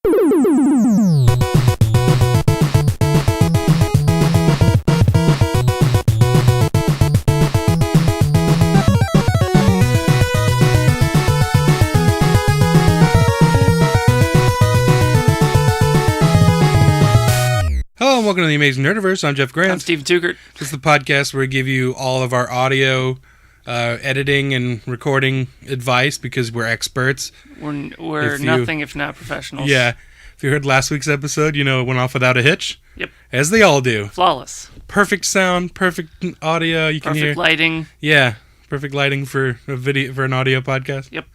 Hello and welcome to the Amazing Nerdiverse. I'm Jeff Grant. I'm Steven Tugert. This is the podcast where we give you all of our audio editing and recording advice because we're experts. We're nothing if not professionals. Yeah. If you heard last week's episode, you know it went off without a hitch. Yep. As they all do. Flawless. Perfect sound, perfect audio. You can hear. Perfect lighting. Yeah. Perfect lighting for a video, for an audio podcast. Yep.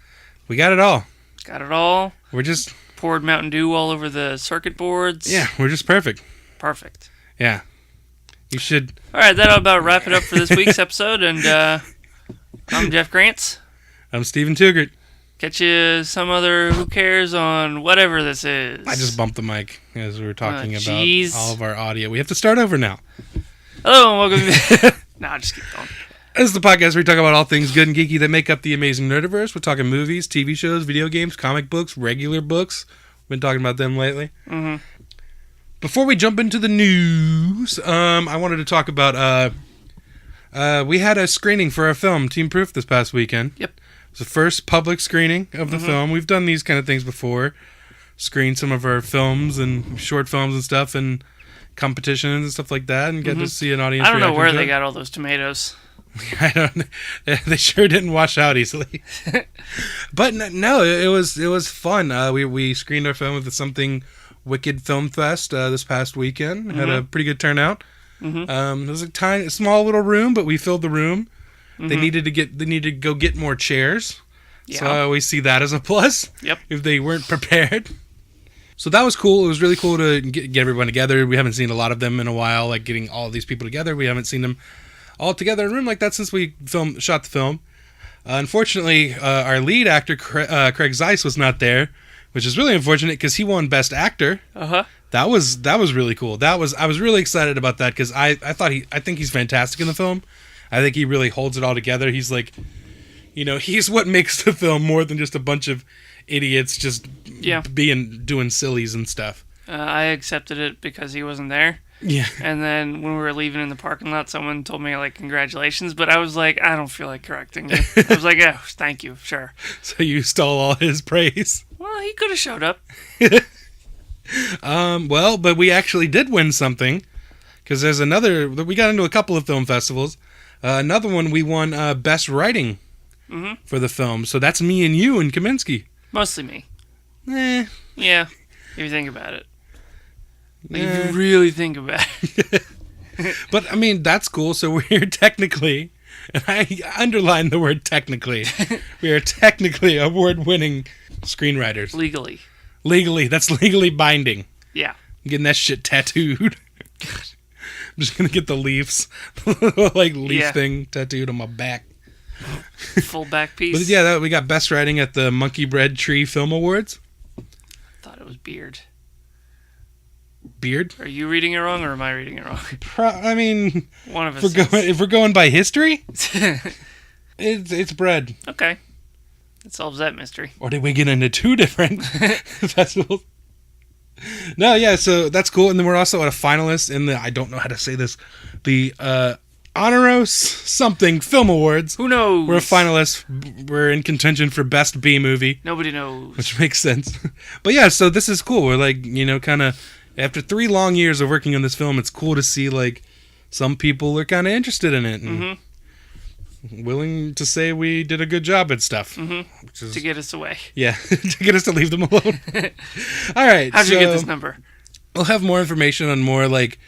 We got it all. Got it all. We're just... Poured Mountain Dew all over the circuit boards. Yeah, we're just perfect. Perfect. Yeah. You should... All right, that'll about wrap it up for this week's episode. And I'm Jeff Grants. I'm Steven Tugert. Catch you some other Who Cares on whatever this is. I just bumped the mic as we were talking about all of our audio. We have to start over now. Hello and welcome. Nah, just keep going. This is the podcast where we talk about all things good and geeky that make up the Amazing Nerdiverse. We're talking movies, TV shows, video games, comic books, regular books. We've been talking about them lately. Mm-hmm. Before we jump into the news, I wanted to talk about, we had a screening for our film, Team Proof, this past weekend. Yep. It was the first public screening of the film. We've done these kind of things before. Screened some of our films and short films and stuff and competitions and stuff like that and get to see an audience I don't know where reaction to they it. got all those tomatoes. I don't. They sure didn't wash out easily. But no, it was fun. We screened our film at the Something Wicked Film Fest this past weekend. Had a pretty good turnout. It was a small little room, but we filled the room. They needed to go get more chairs. Yeah. So I always see that as a plus. Yep. If they weren't prepared. So that was cool. It was really cool to get everyone together. We haven't seen a lot of them in a while, like getting all these people together. We haven't seen them all together in a room like that since we shot the film. Unfortunately, our lead actor, Craig Zeiss, was not there, which is really unfortunate because he won Best Actor. That was really cool. I was really excited about that because I think he's fantastic in the film. I think he really holds it all together. He's like, he's what makes the film more than just a bunch of idiots just doing sillies and stuff. I accepted it because he wasn't there. Yeah. And then when we were leaving in the parking lot, someone told me, like, congratulations. But I was like, I don't feel like correcting you. I was like, oh, thank you, sure. So you stole all his praise? Well, he could have showed up. But we actually did win something. Because there's we got into a couple of film festivals. Another one, we won Best Writing for the film. So that's me and you and Kaminsky. Mostly me. Yeah, if you think about it. Like, if you really think about it. But, I mean, that's cool. So we're technically, and I underline the word technically, we are technically award-winning screenwriters. Legally. That's legally binding. Yeah. I'm getting that shit tattooed. I'm just going to get the Leafs, thing tattooed on my back. Full back piece. But yeah, we got Best Writing at the Monkey Bread Tree Film Awards. Thought it was Beard. Beard? Are you reading it wrong or am I reading it wrong? I mean, one of us. If we're going by history, it's bread. Okay, it solves that mystery. Or did we get into two different festivals? No, yeah, so that's cool. And then we're also a finalist in the, I don't know how to say this, the Honoros something Film Awards. Who knows? We're a finalist. We're in contention for Best B Movie. Nobody knows. Which makes sense. But yeah, so this is cool. We're like, kind of, after 3 long years of working on this film, it's cool to see, like, some people are kind of interested in it and willing to say we did a good job at stuff. Which is, to get us away. Yeah, to get us to leave them alone. All right. How'd you get this number? We'll have more information on more, like,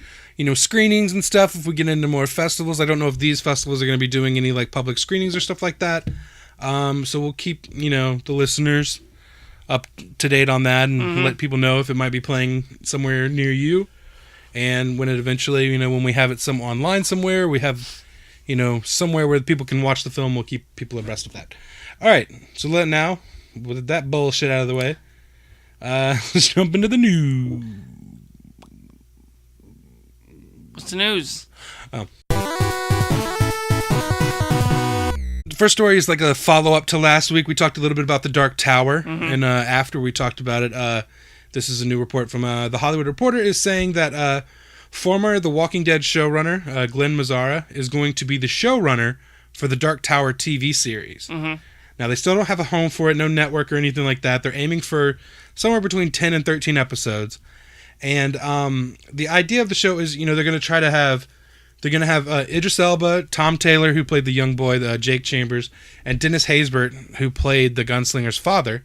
screenings and stuff if we get into more festivals. I don't know if these festivals are going to be doing any, like, public screenings or stuff like that. So we'll keep, the listeners up to date on that and let people know if it might be playing somewhere near you. And when it eventually, when we have it online somewhere, we have, somewhere where people can watch the film, we'll keep people abreast of that. All right. So now, with that bullshit out of the way, let's jump into the news. What's the news? Oh. The first story is like a follow-up to last week. We talked a little bit about The Dark Tower, and after we talked about it, This is a new report from The Hollywood Reporter is saying that former The Walking Dead showrunner Glenn Mazzara is going to be the showrunner for the Dark Tower TV series. Mm-hmm. Now, they still don't have a home for it, no network or anything like that. They're aiming for somewhere between 10 and 13 episodes. And the idea of the show is, they're going to try to have... They're going to have Idris Elba, Tom Taylor, who played the young boy, Jake Chambers, and Dennis Haysbert, who played the gunslinger's father.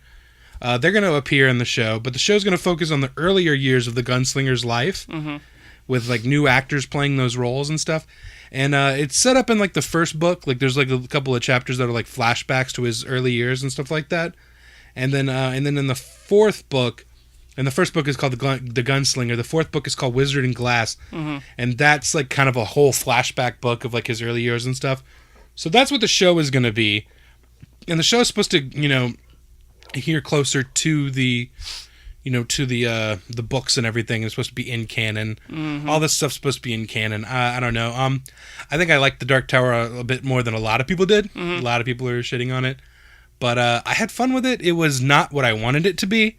They're going to appear in the show, but the show's going to focus on the earlier years of the gunslinger's life, with like new actors playing those roles and stuff. And it's set up in like the first book. Like there's like a couple of chapters that are like flashbacks to his early years and stuff like that. And then in the fourth book. And the first book is called The Gunslinger. The fourth book is called Wizard and Glass. And that's like kind of a whole flashback book of like his early years and stuff. So that's what the show is going to be. And the show is supposed to, adhere closer to the, the books and everything. It's supposed to be in canon. All this stuff's supposed to be in canon. I don't know. I think I liked The Dark Tower a bit more than a lot of people did. A lot of people are shitting on it. But I had fun with it. It was not what I wanted it to be.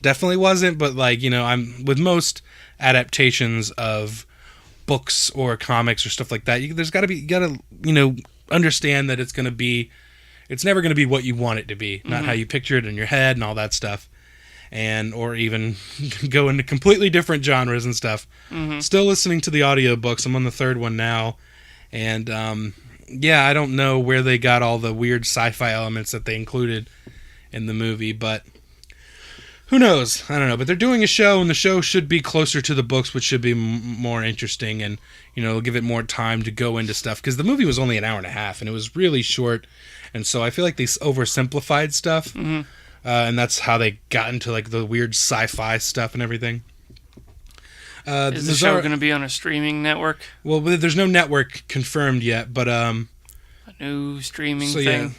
Definitely wasn't. But like, I'm with most adaptations of books or comics or stuff like that. There's got to be, you got to, understand that it's never going to be what you want it to be, not how you picture it in your head and all that stuff, or even go into completely different genres and stuff. Still listening to the audiobooks. I'm on the third one now, and I don't know where they got all the weird sci-fi elements that they included in the movie, but who knows? I don't know. But they're doing a show, and the show should be closer to the books, which should be more interesting, and give it more time to go into stuff, because the movie was only an hour and a half, and it was really short, and so I feel like they oversimplified stuff, and that's how they got into like the weird sci-fi stuff and everything. Is the show going to be on a streaming network? Well, there's no network confirmed yet, but a new streaming thing. Yeah,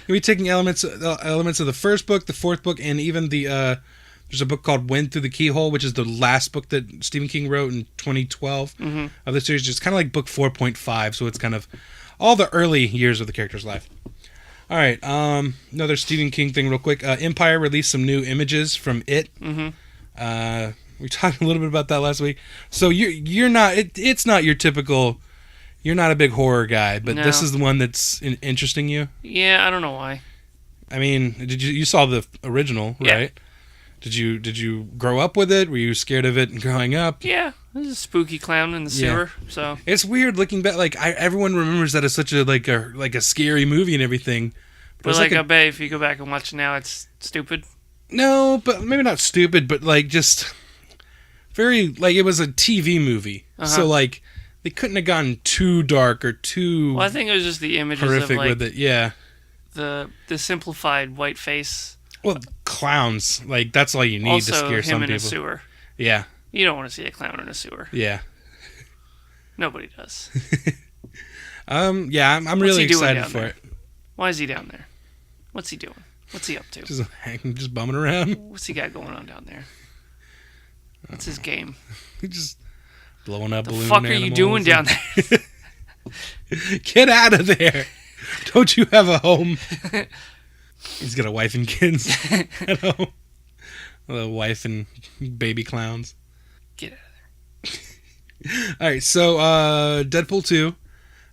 you'll be taking elements of the first book, the fourth book, and even there's a book called Wind Through the Keyhole, which is the last book that Stephen King wrote in 2012 of the series. It's kind of like book 4.5, so it's kind of all the early years of the character's life. All right, another Stephen King thing real quick. Empire released some new images from It. We talked a little bit about that last week. So you're not. It's not your typical. You're not a big horror guy, but this is the one that's interesting you. Yeah, I don't know why. I mean, you saw the original, right? Did you grow up with it? Were you scared of it growing up? Yeah, there's a spooky clown in the sewer. So it's weird looking back. Like everyone remembers that as such a scary movie and everything. But like I bet if you go back and watch it now, it's stupid. No, but maybe not stupid, but like just very like it was a TV movie. So like they couldn't have gotten too dark or too. Well, I think it was just the images horrific of like with it. Yeah. The simplified white face. Well, clowns, like that's all you need also, to scare some people. Also, him in a sewer. Yeah. You don't want to see a clown in a sewer. Yeah. Nobody does. Yeah, I'm really excited for it. Why is he down there? What's he doing? What's he up to? Just bumming around. What's he got going on down there? What's his game? He's just blowing up balloons. What the fuck are you doing down there? Get out of there! Don't you have a home? He's got a wife and kids at home. A wife and baby clowns. Get out of there. All right, so Deadpool 2.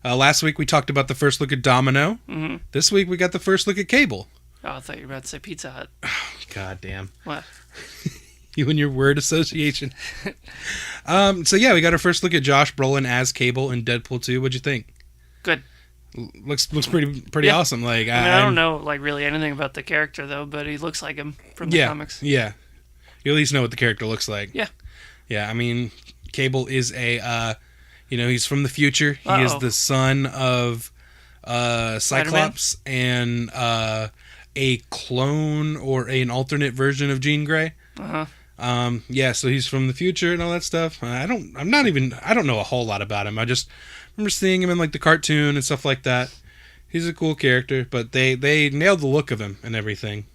Last week we talked about the first look at Domino. This week we got the first look at Cable. Oh, I thought you were about to say Pizza Hut. God damn. What? You and your word association. So yeah, we got our first look at Josh Brolin as Cable in Deadpool 2. What'd you think? Good. Looks pretty awesome. Like I don't know like really anything about the character though, but he looks like him from the comics. Yeah. You at least know what the character looks like. Yeah. Yeah, I mean, Cable is he's from the future. He is the son of Cyclops and a clone or an alternate version of Jean Grey. So he's from the future and all that stuff. I don't know a whole lot about him. I just remember seeing him in like the cartoon and stuff like that. He's a cool character, but they nailed the look of him and everything.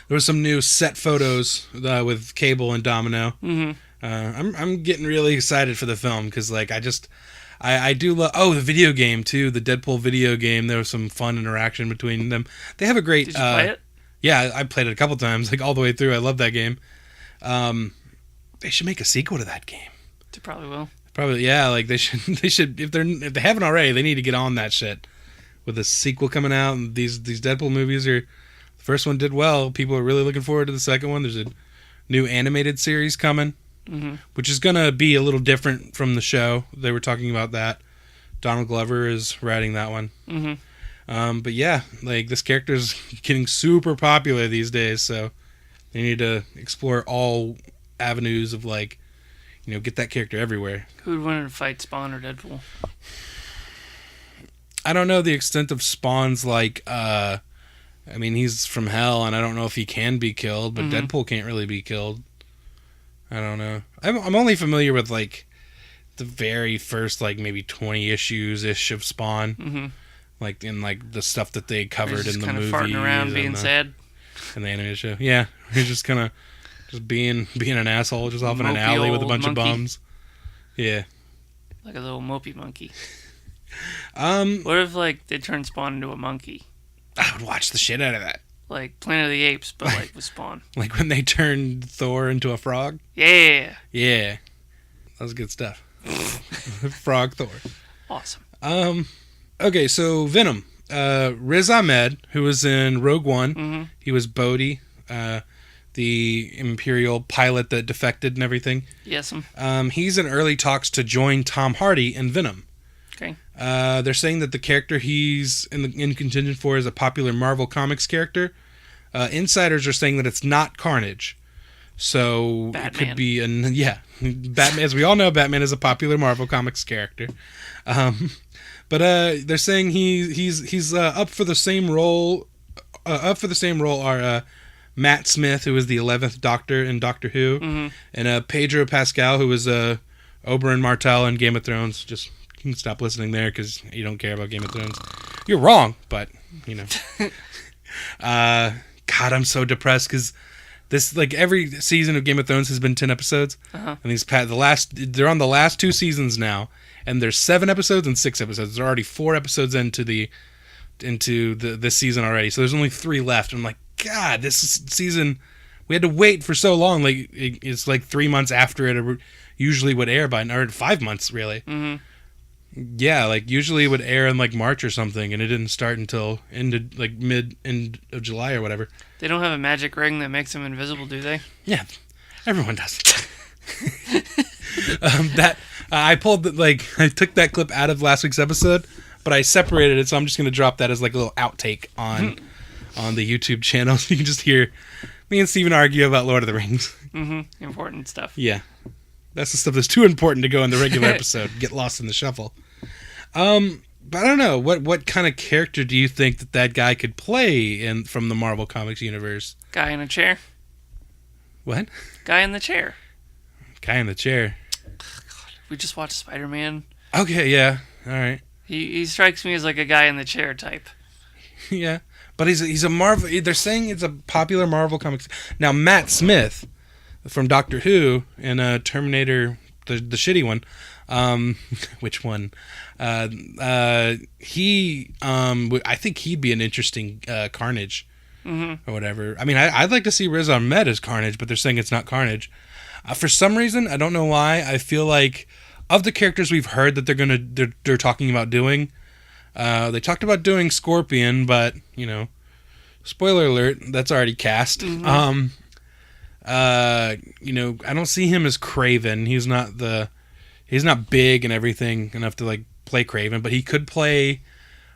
There was some new set photos with Cable and Domino. I'm getting really excited for the film because like I do love the video game too, the Deadpool video game. There was some fun interaction between them. They have a great. Did you play it? Yeah, I played it a couple times, like all the way through. I love that game. They should make a sequel to that game. They probably will. Probably, yeah. Like they should if they haven't already, they need to get on that shit with a sequel coming out. And these Deadpool movies are. The first one did well. People are really looking forward to the second one. There's a new animated series coming, which is gonna be a little different from the show. They were talking about that. Donald Glover is writing that one. But yeah, like this character is getting super popular these days, so they need to explore all avenues of like, get that character everywhere. Who would win in a fight, Spawn or Deadpool? I don't know the extent of Spawn's like. I mean, he's from hell, and I don't know if he can be killed, but Deadpool can't really be killed. I don't know. I'm only familiar with like the very first like maybe 20 issues ish of Spawn, like in like the stuff that they covered in the movie. Farting around, being sad. In the animated show, yeah, he's just kind of just being an asshole, just off in an alley with a bunch of bums. Yeah, like a little mopey monkey. What if like they turn Spawn into a monkey? I would watch the shit out of that. Like Planet of the Apes, but like with Spawn. Like when they turned Thor into a frog? Yeah. Yeah. That was good stuff. Frog Thor. Awesome. Okay, so Venom. Riz Ahmed, who was in Rogue One. He was Bodhi, the Imperial pilot that defected and everything. Yes. He's in early talks to join Tom Hardy in Venom. Okay. They're saying that the character he's in contention for is a popular Marvel Comics character. Insiders are saying that it's not Carnage. So Batman. It could be Batman. As we all know, Batman is a popular Marvel Comics character. But they're saying he's up for the same role. Up for the same role are Matt Smith, who was the 11th Doctor in Doctor Who, and Pedro Pascal, who was Oberyn Martell in Game of Thrones. Just you can stop listening there because you don't care about Game of Thrones. You're wrong, but God, I'm so depressed because this like every season of Game of Thrones has been 10 episodes, and they're on the last 2 seasons now, and there's 7 episodes and 6 episodes. They're already 4 episodes into this season already, so there's only 3 left. I'm like, God, this season we had to wait for so long. Like it's like 3 months after it usually would air or 5 months really. Yeah, like usually it would air in like March or something, and it didn't start until end of July or whatever. They don't have a magic ring that makes them invisible, do they? Yeah, everyone does. I took that clip out of last week's episode, but I separated it, so I'm just gonna drop that as like a little outtake on the YouTube channel, so you can just hear me and Steven argue about Lord of the Rings. Important stuff. Yeah, that's the stuff that's too important to go in the regular episode. Get lost in the shuffle. But I don't know what kind of character do you think that guy could play from the Marvel Comics universe? Guy in a chair. What? Guy in the chair. Guy in the chair. God, we just watched Spider-Man. Okay, yeah, all right. He strikes me as like a guy in the chair type. Yeah, but he's a Marvel. They're saying it's a popular Marvel Comics. Now Matt Smith from Doctor Who and Terminator, the shitty one. Which one? He I think he'd be an interesting Carnage or whatever. I mean, I'd like to see Riz Ahmed as Carnage, but they're saying it's not Carnage. For some reason, I don't know why. I feel like of the characters we've heard that they're talking about doing, they talked about doing Scorpion, but spoiler alert, that's already cast. I don't see him as Kraven. He's not big and everything enough to like play Kraven, but he could play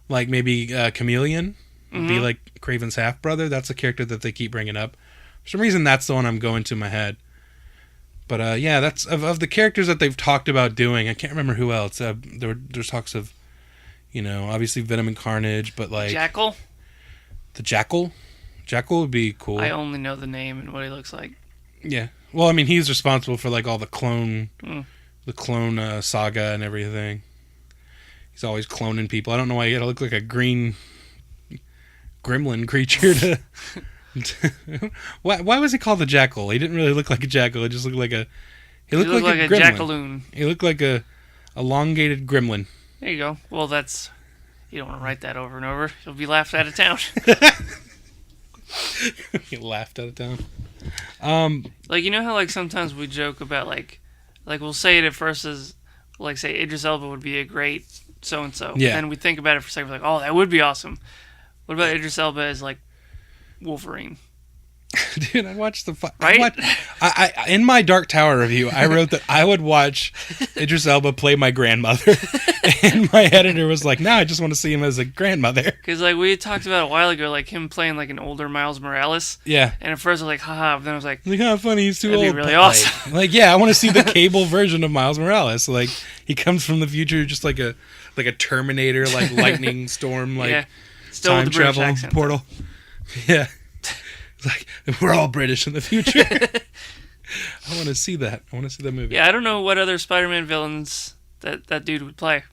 like maybe Chameleon, be like Kraven's half brother. That's a character that they keep bringing up. For some reason, that's the one I'm going to in my head. But yeah, that's of the characters that they've talked about doing. I can't remember who else. There's talks of, obviously Venom and Carnage, but like Jackal. The Jackal. Jackal would be cool. I only know the name and what he looks like. Yeah. Well, I mean, he's responsible for like all the clone. The clone saga and everything. He's always cloning people. I don't know why he gotta look like a green gremlin creature to why was he called the Jackal? He didn't really look like a jackal. He just looked like he looked like a gremlin. Jackaloon. He looked like a elongated gremlin. There you go. Well, you don't want to write that over and over. You'll be laughed out of town. He laughed out of town. Like, you know how, like, sometimes we joke about, like we'll say it at first as, like, say, Idris Elba would be a great so-and-so. Yeah. And we think about it for a second, we're like, oh, that would be awesome. What about Idris Elba as, like, Wolverine? Dude, I watched the... Right? I in my Dark Tower review, I wrote that I would watch Idris Elba play my grandmother. And my editor was like, no, I just want to see him as a grandmother. Because, like, we had talked about a while ago, like, him playing, like, an older Miles Morales. Yeah. And at first I was like, haha, but then I was like, Look how funny, he's too that'd old. be really awesome. Like, yeah, I want to see the Cable version of Miles Morales. Like, he comes from the future just like a Terminator, like lightning storm, like yeah. Still time with the British travel accent, portal. Yeah. It's like, we're all British in the future. I want to see that. I want to see that movie. Yeah, I don't know what other Spider-Man villains that dude would play.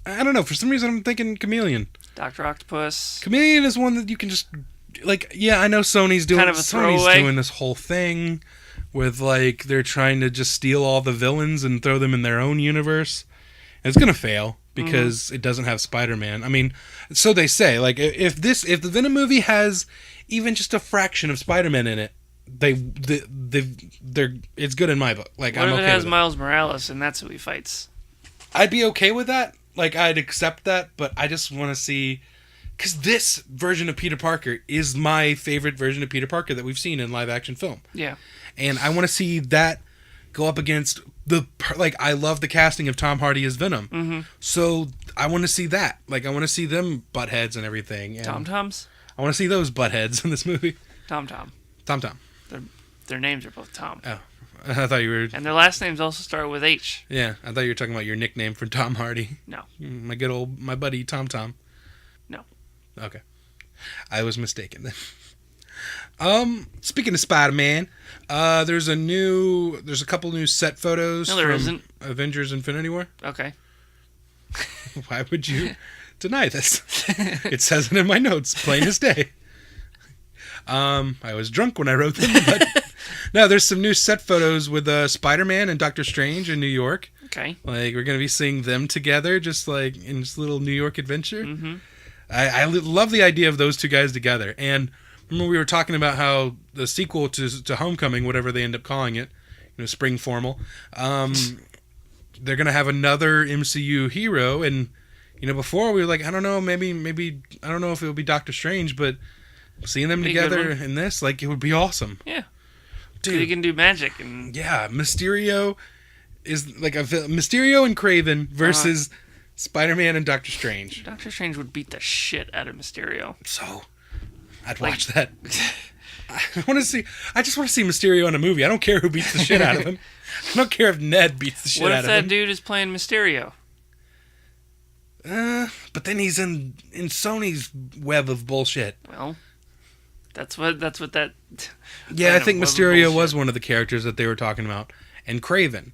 I don't know. For some reason, I'm thinking Chameleon. Dr. Octopus. Chameleon is one that you can just... Like, yeah, I know Sony's doing... Kind of a throwaway. doing this whole thing with, like, they're trying to just steal all the villains and throw them in their own universe. And it's going to fail because it doesn't have Spider-Man. I mean, so they say. Like, if the Venom movie has even just a fraction of Spider-Man in it, it's good in my book. Like, What I'm if okay it has with Miles Morales and that's who he fights? I'd be okay with that. Like, I'd accept that, but I just want to see... Because this version of Peter Parker is my favorite version of Peter Parker that we've seen in live-action film. Yeah. And I want to see that go up against like, I love the casting of Tom Hardy as Venom. Mm-hmm. So I want to see that. Like, I want to see them butt heads and everything. And Tom-Toms? I want to see those butt heads in this movie. Tom-Tom. Tom-Tom. Their names are both Tom. Oh. I thought you were... And their last names also start with H. Yeah, I thought you were talking about your nickname for Tom Hardy. No. My buddy Tom-Tom. No. Okay. I was mistaken then. Speaking of Spider-Man, there's a couple new set photos No, there from isn't. Avengers Infinity War. Okay. Why would you deny this? It says it in my notes, plain as day. I was drunk when I wrote them, but no, there's some new set photos with Spider-Man and Doctor Strange in New York. Okay. Like, we're gonna be seeing them together, just like in this little New York adventure. Mm-hmm. I love the idea of those two guys together. And remember, we were talking about how the sequel to Homecoming, whatever they end up calling it, Spring Formal, they're gonna have another MCU hero. And before we were like, I don't know, maybe I don't know if it would be Doctor Strange, but seeing them together in this, like, it would be awesome. Yeah. Dude, You can do magic and... Yeah, Mysterio is like Mysterio and Kraven versus Spider-Man and Doctor Strange. Doctor Strange would beat the shit out of Mysterio. So, I'd watch that. I just want to see Mysterio in a movie. I don't care who beats the shit out of him. I don't care if Ned beats the shit out of him. What if that dude is playing Mysterio? But then he's in Sony's web of bullshit. Well, that's what that... Yeah, I think Mysterio was one of the characters that they were talking about. And Kraven.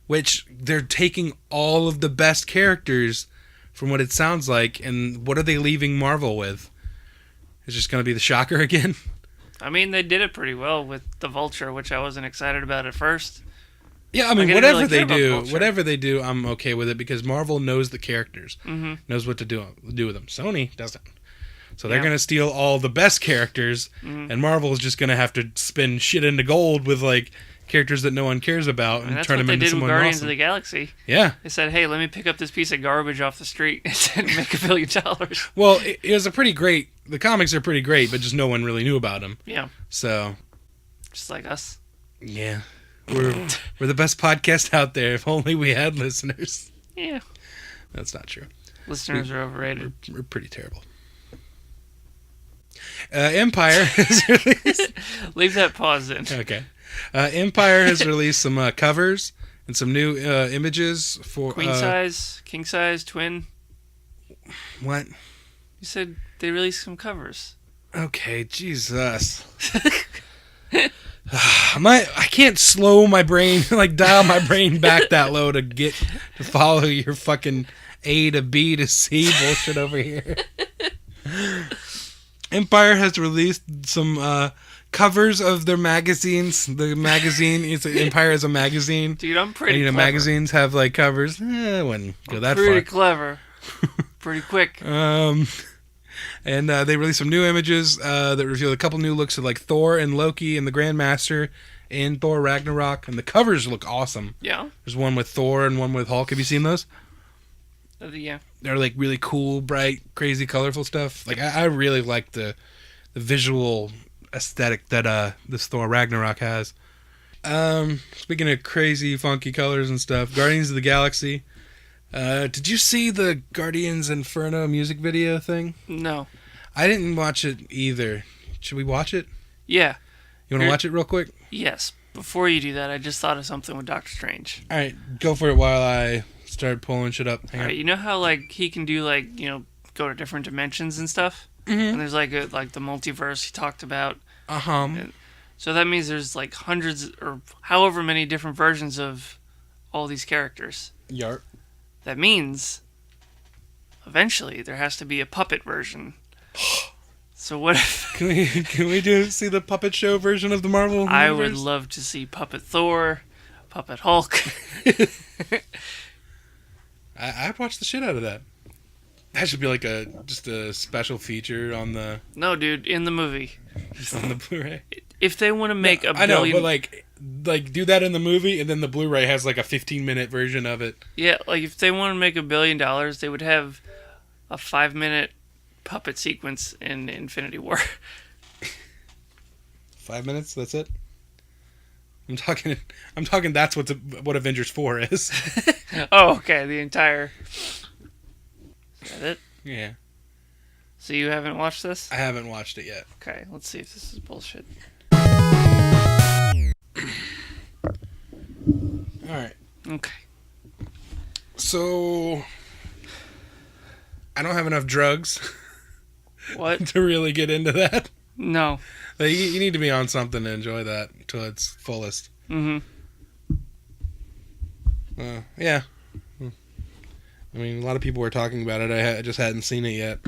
Which, they're taking all of the best characters from what it sounds like, and what are they leaving Marvel with? It's just going to be the Shocker again? I mean, they did it pretty well with the Vulture, which I wasn't excited about at first. Yeah, I mean, I whatever didn't really they do, I'm okay with it, because Marvel knows the characters, knows what to do with them. Sony doesn't. So they're going to steal all the best characters, and Marvel is just going to have to spin shit into gold with, like, characters that no one cares about and turn them into someone awesome. Guardians of the Galaxy. Yeah. They said, hey, let me pick up this piece of garbage off the street and make $1 billion. Well, it was the comics are pretty great, but just no one really knew about them. Yeah. So. Just like us. Yeah. We're the best podcast out there. If only we had listeners. Yeah. That's not true. Listeners are overrated. We're pretty terrible. Empire has released... Leave that pause in. Okay. Empire has released some covers and some new images for... Queen size, king size, twin. What? You said they released some covers. Okay, Jesus. I can't slow my brain, like dial my brain back that low to follow your fucking A to B to C bullshit over here. Empire has released some covers of their magazines. The magazine Empire is a magazine. Dude, I'm pretty clever. Magazines have like covers. I wouldn't go that far. Pretty clever. Pretty quick. And they released some new images that reveal a couple new looks of like Thor and Loki and the Grandmaster in Thor Ragnarok. And the covers look awesome. Yeah. There's one with Thor and one with Hulk. Have you seen those? Yeah. They're like really cool, bright, crazy, colorful stuff. Like I really like the visual aesthetic that this Thor Ragnarok has. Speaking of crazy, funky colors and stuff, Guardians of the Galaxy. Did you see the Guardians Inferno music video thing? No. I didn't watch it either. Should we watch it? Yeah. You want to watch it real quick? Yes. Before you do that, I just thought of something with Doctor Strange. All right, go for it while I start pulling shit up. All right, you know how like he can do like go to different dimensions and stuff, and there's like the multiverse he talked about. So that means there's like hundreds or however many different versions of all these characters. Yarp. That means eventually there has to be a puppet version. So what if... Can we see the puppet show version of the Marvel universe? I would love to see Puppet Thor, Puppet Hulk. I'd watch the shit out of that. That should be like just a special feature on the... No, dude, in the movie. Just on the Blu-ray? If they want to make a billion... I know, but like do that in the movie, and then the Blu-ray has like a 15-minute version of it. Yeah, like if they want to make $1 billion, they would have a 5-minute puppet sequence in Infinity War. 5 minutes? That's it? I'm talking. That's what Avengers 4 is. Oh, okay. The entire. Is that it? Yeah. So you haven't watched this? I haven't watched it yet. Okay, let's see if this is bullshit. All right. Okay. So I don't have enough drugs. What? To really get into that. No. Like, you need to be on something to enjoy that to its fullest. Mm-hmm. Yeah. I mean, a lot of people were talking about it. I just hadn't seen it yet.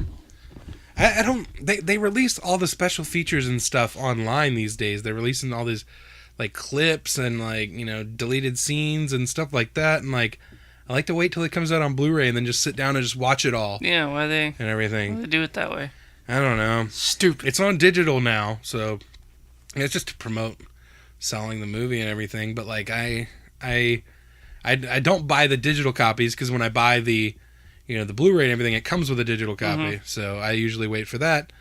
I don't... They released all the special features and stuff online these days. They're releasing all these, like, clips and, like, deleted scenes and stuff like that. And, like, I like to wait till it comes out on Blu-ray and then just sit down and just watch it all. Yeah, why they... And everything. Why they do it that way? I don't know. Stupid. It's on digital now, so it's just to promote selling the movie and everything. But like, I don't buy the digital copies because when I buy the Blu-ray and everything, it comes with a digital copy. Mm-hmm. So I usually wait for that.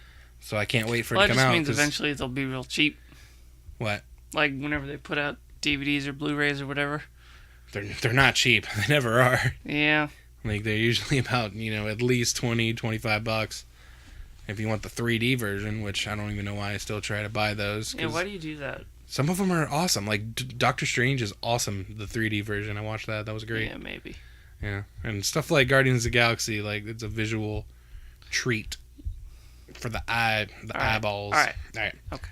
So I can't wait for it to come out. That just means eventually they'll be real cheap. What? Like whenever they put out DVDs or Blu-rays or whatever. They're not cheap. They never are. Yeah. Like they're usually about at least $20-$25. If you want the 3D version, which I don't even know why I still try to buy those. Yeah, why do you do that? Some of them are awesome. Like Doctor Strange is awesome, the 3D version. I watched that. That was great. Yeah, maybe. Yeah, and stuff like Guardians of the Galaxy, like it's a visual treat for the eyeballs. All right. Okay.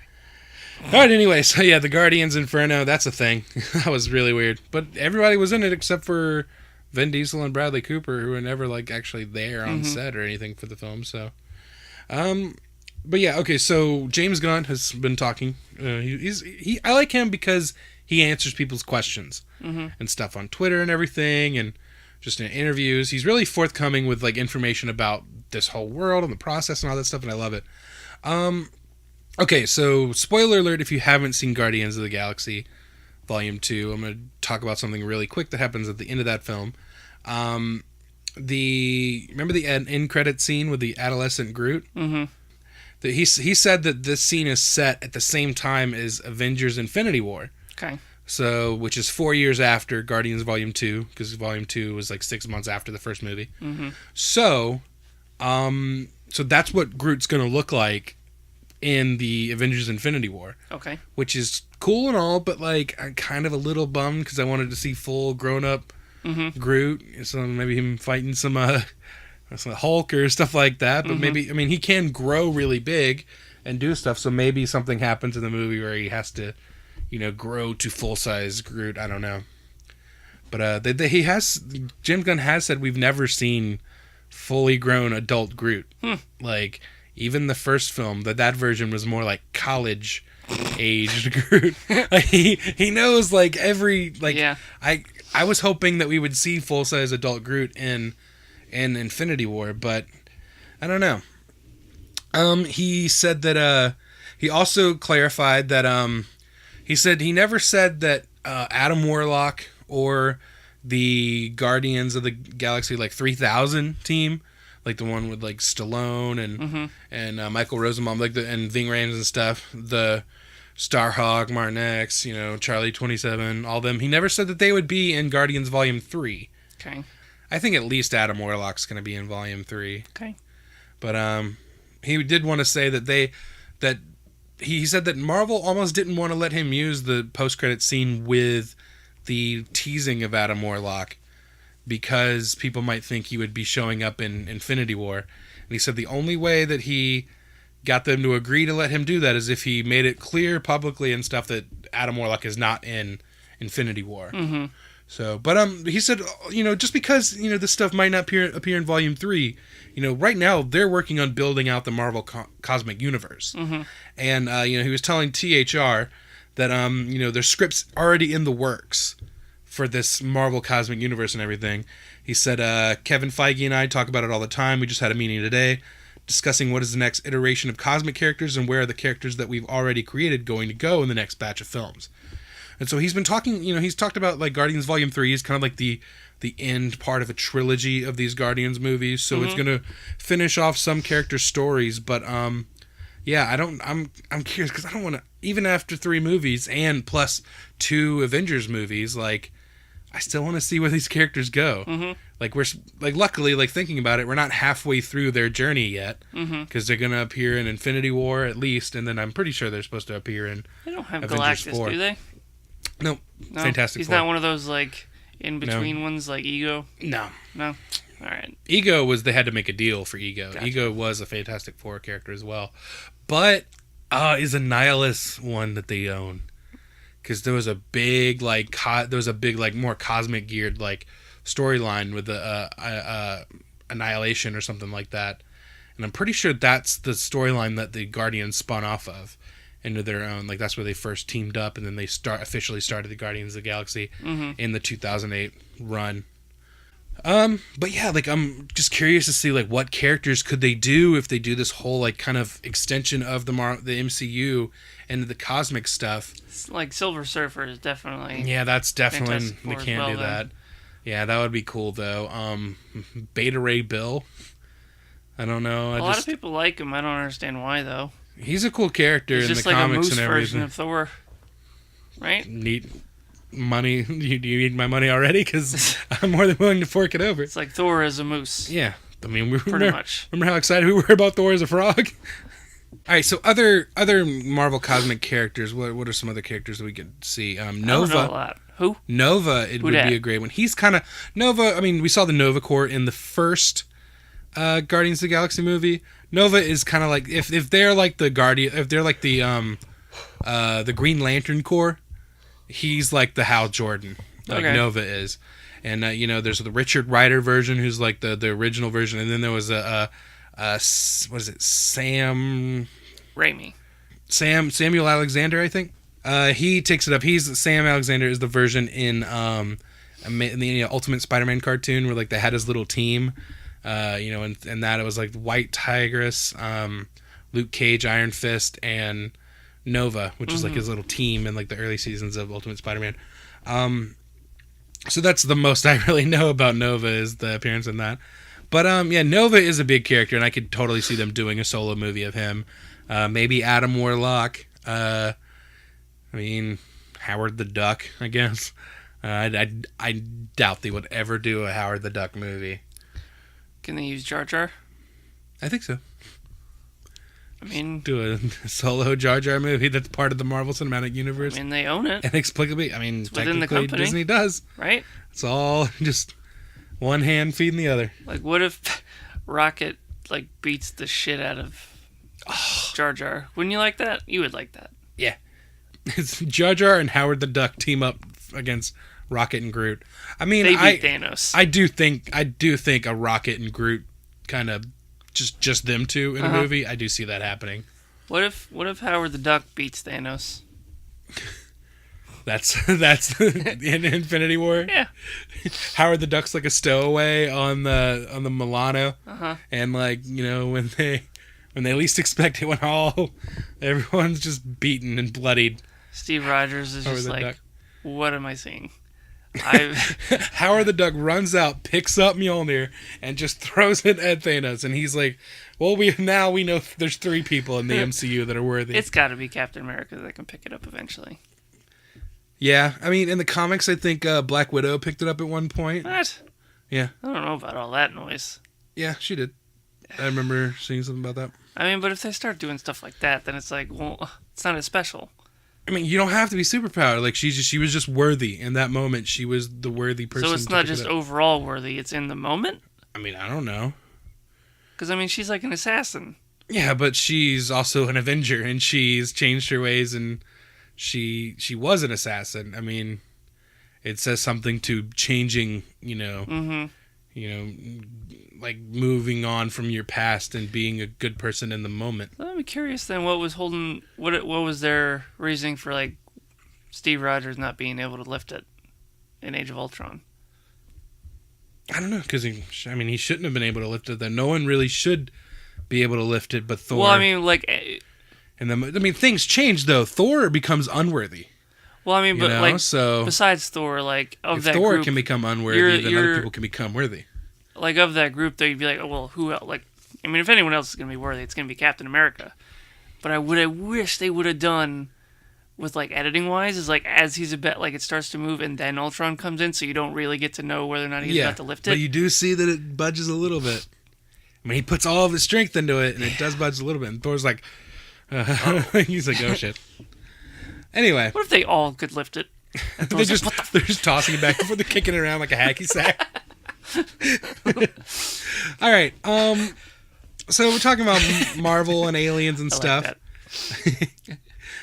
All right, anyway, so yeah, the Guardians Inferno, that's a thing. That was really weird. But everybody was in it except for Vin Diesel and Bradley Cooper, who were never like actually there on set or anything for the film, so... But yeah, okay, so James Gunn has been talking. I like him because he answers people's questions and stuff on Twitter and everything, and just in interviews. He's really forthcoming with like information about this whole world and the process and all that stuff, and I love it. Okay, so spoiler alert if you haven't seen Guardians of the Galaxy Volume 2, I'm going to talk about something really quick that happens at the end of that film. Remember the end credit scene with the adolescent Groot? Mm-hmm. He said that this scene is set at the same time as Avengers Infinity War. Okay. So, which is 4 years after Guardians Volume 2, because Volume 2 was like 6 months after the first movie. Mm-hmm. So that's what Groot's going to look like in the Avengers Infinity War. Okay. Which is cool and all, but like I'm kind of a little bummed because I wanted to see full grown-up Groot, so maybe him fighting some Hulk or stuff like that. But maybe, I mean, he can grow really big and do stuff. So maybe something happens in the movie where he has to, grow to full size Groot. I don't know. But James Gunn has said we've never seen fully grown adult Groot. Like even the first film, that version was more like college aged Groot. Like he knows like every I was hoping that we would see full-size adult Groot in Infinity War, but I don't know. He said that he also clarified that he said he never said that Adam Warlock or the Guardians of the Galaxy like 3000 team, like the one with like Stallone and Michael Rosenbaum, like and Ving Rhames and stuff, the Starhawk, Martin X, Charlie 27, all them. He never said that they would be in Guardians Volume 3. Okay. I think at least Adam Warlock's going to be in Volume 3. Okay. But he did want to say that he said that Marvel almost didn't want to let him use the post-credit scene with the teasing of Adam Warlock because people might think he would be showing up in Infinity War. And he said the only way that he got them to agree to let him do that is if he made it clear publicly and stuff that Adam Warlock is not in Infinity War. Mm-hmm. So, but he said, just because this stuff might not appear in Volume 3, right now they're working on building out the Marvel Cosmic Universe, and he was telling THR that there's scripts already in the works for this Marvel Cosmic Universe and everything. He said Kevin Feige and I talk about it all the time. We just had a meeting today discussing what is the next iteration of cosmic characters and where are the characters that we've already created going to go in the next batch of films. And so he's been talking, he's talked about like Guardians Volume 3 is kind of like the end part of a trilogy of these Guardians movies. So it's going to finish off some character stories, but I'm curious because I don't want to, even after 3 movies and plus 2 Avengers movies, like I still want to see where these characters go. Like luckily, like thinking about it, we're not halfway through their journey yet because they're going to appear in Infinity War at least, and then I'm pretty sure they're supposed to appear in They don't have Avengers Galactus, 4. do they? No, Fantastic He's Four. not one of those like in between ones like Ego. No. All right. Ego was they had to make a deal for Ego. Gotcha. Ego was a Fantastic Four character as well, but is Annihilus one that they own? Because there was a big more cosmic geared like storyline with the Annihilation or something like that, and I'm pretty sure that's the storyline that the Guardians spun off of into their own. Like that's where they first teamed up, and then they officially started the Guardians of the Galaxy in the 2008 run. But yeah, like I'm just curious to see like what characters could they do if they do this whole like kind of extension of the MCU into the cosmic stuff. It's like Silver Surfer is definitely. Yeah, that's definitely Fantastic they Four can't as well, do that. Yeah, that would be cool though. Beta Ray Bill. I don't know. A lot of people like him. I don't understand why though. He's a cool character He's in just the like comics a moose and version everything. of Thor, right? Neat money. Do you need my money already? Because I'm more than willing to fork it over. It's like Thor as a moose. Yeah, I mean, Pretty much. Remember how excited we were about Thor as a frog? All right, so other Marvel cosmic characters. What are some other characters that we could see? Nova. I don't know a lot. Who? Nova. Would dat? be a great one. He's kind of Nova. I mean, we saw the Nova Corps in the first Guardians of the Galaxy movie. Nova is kind of like if they're like the Guardian, if they're like the Green Lantern Corps, he's like the Hal Jordan, like Nova is. And there's the Richard Rider version, who's like the original version, and then there was what is it, Sam Raimi. Samuel Alexander, I think. He takes it up. Sam Alexander is the version in the Ultimate Spider-Man cartoon where like they had his little team. And that it was like White Tigress, Luke Cage, Iron Fist, and Nova, which is like his little team in like the early seasons of Ultimate Spider-Man. So that's the most I really know about Nova is the appearance in that. But Nova is a big character, and I could totally see them doing a solo movie of him. Maybe Adam Warlock. I mean, Howard the Duck, I guess. I doubt they would ever do a Howard the Duck movie. Can they use Jar Jar? I think so. I mean, Do a solo Jar Jar movie that's part of the Marvel Cinematic Universe. I mean, they own it. Inexplicably, I mean, within the technically company. Disney does. Right? It's all just one hand feeding the other. Like, what if Rocket like beats the shit out of Jar Jar? Wouldn't you like that? You would like that. Yeah. It's Jar Jar and Howard the Duck team up against Rocket and Groot. I mean, They beat Thanos. I do think a Rocket and Groot kind of just them two in a movie. I do see that happening. What if Howard the Duck beats Thanos? That's in Infinity War. Yeah. Howard the Duck's like a stowaway on the Milano, and like when when they least expect it, when everyone's just beaten and bloodied. Steve Rogers is just like, duck. What am I seeing? Howard the Duck runs out, picks up Mjolnir, and just throws it at Thanos. And he's like, well, we know there's 3 people in the MCU that are worthy. It's got to be Captain America that can pick it up eventually. Yeah, I mean, in the comics, I think Black Widow picked it up at one point. What? Yeah. I don't know about all that noise. Yeah, she did. I remember seeing something about that. I mean, but if they start doing stuff like that, then it's like, well, it's not as special. I mean, you don't have to be superpowered. Like, she was just worthy. In that moment, she was the worthy person. So it's not just overall worthy, it's in the moment? I mean, I don't know. Because, I mean, she's like an assassin. Yeah, but she's also an Avenger, and she's changed her ways, and she was an assassin. I mean, it says something to changing, like moving on from your past and being a good person in the moment. I'm curious then, what was their reasoning for like Steve Rogers not being able to lift it in Age of Ultron? I don't know, because he shouldn't have been able to lift it. Then no one really should be able to lift it, but Thor. Well, I mean, like, things change though. Thor becomes unworthy. Well, I mean, so besides Thor, like if Thor can become unworthy, then other people can become worthy. Like of that group, they'd be like, oh, well, who else? Like, I mean, if anyone else is going to be worthy, it's going to be Captain America. But I wish they would have done with like editing wise is like as he's a bit like it starts to move and then Ultron comes in, so you don't really get to know whether or not he's about to lift it. But you do see that it budges a little bit. I mean, he puts all of his strength into it, and it does budge a little bit. And Thor's like, he's like, oh shit. Anyway, what if they all could lift it? they're just tossing it back before they're kicking it around like a hacky sack. All right. So we're talking about Marvel and aliens and stuff.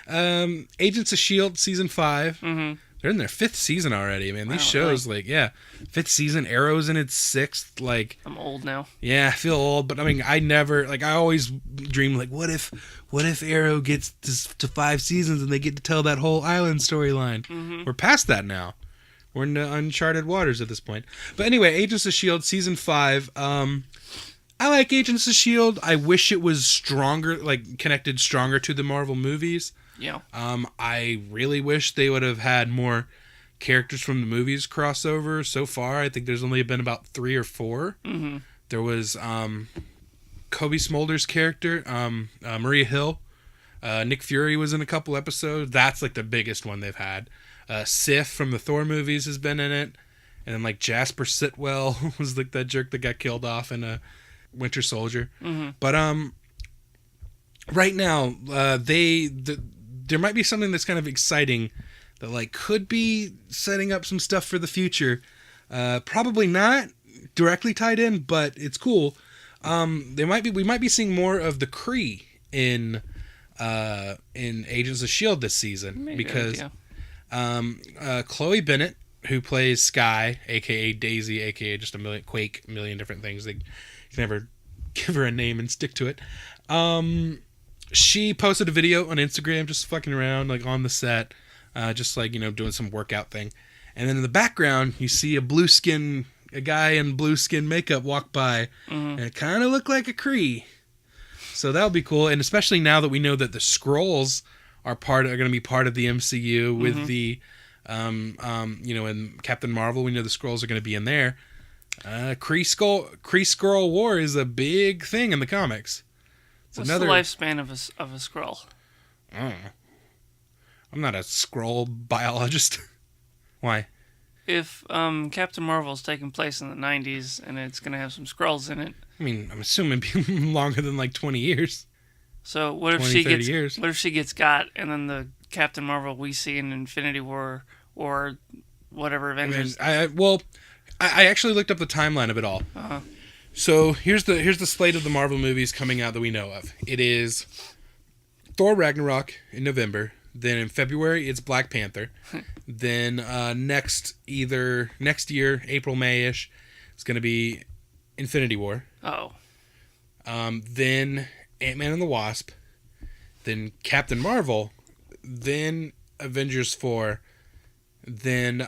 Agents of S.H.I.E.L.D. season 5. Mm-hmm. They're in their 5th season already, man. These shows, really? 5th season. Arrow's in its 6th. Like, I'm old now. Yeah, I feel old, but I mean, I always dream like, what if Arrow gets to 5 seasons and they get to tell that whole island storyline? Mm-hmm. We're past that now. We're in uncharted waters at this point. But anyway, Agents of S.H.I.E.L.D. season 5. I like Agents of S.H.I.E.L.D. I wish it was stronger, like connected stronger to the Marvel movies. Yeah. I really wish they would have had more characters from the movies crossover. So far, I think there's only been about 3 or 4. Mm-hmm. There was Kobe Smulders' character, Maria Hill. Nick Fury was in a couple episodes. That's like the biggest one they've had. Sif from the Thor movies has been in it, and then like Jasper Sitwell was like that jerk that got killed off in Winter Soldier. Mm-hmm. But right now there might be something that's kind of exciting that like could be setting up some stuff for the future. Probably not directly tied in, but it's cool. We might be seeing more of the Kree in Agents of S.H.I.E.L.D. this season. Maybe because Chloe Bennett, who plays Skye, aka Daisy, aka just a million different things. They can never give her a name and stick to it. She posted a video on Instagram just fucking around like on the set, just like doing some workout thing. And then in the background you see a guy in blue skin makeup walk by, and it kind of looked like a Kree. So that would be cool, and especially now that we know that the Skrulls are going to be part of the MCU with the, in Captain Marvel, we know the Skrulls are going to be in there. Kree Skrull War is a big thing in the comics. What's the lifespan of a Skrull? I'm not a Skrull biologist. Why? If Captain Marvel's taking place in the 90s and it's going to have some Skrulls in it. I mean, I'm assuming it'd be longer than like 20 years. So what if she gets got, and then the Captain Marvel we see in Infinity War or whatever Avengers? I actually looked up the timeline of it all. Uh-huh. So here's the slate of the Marvel movies coming out that we know of. It is Thor Ragnarok in November. Then in February it's Black Panther. Then next year, April, May-ish, it's going to be Infinity War. Oh. Then Ant-Man and the Wasp. Then Captain Marvel. Then Avengers 4. Then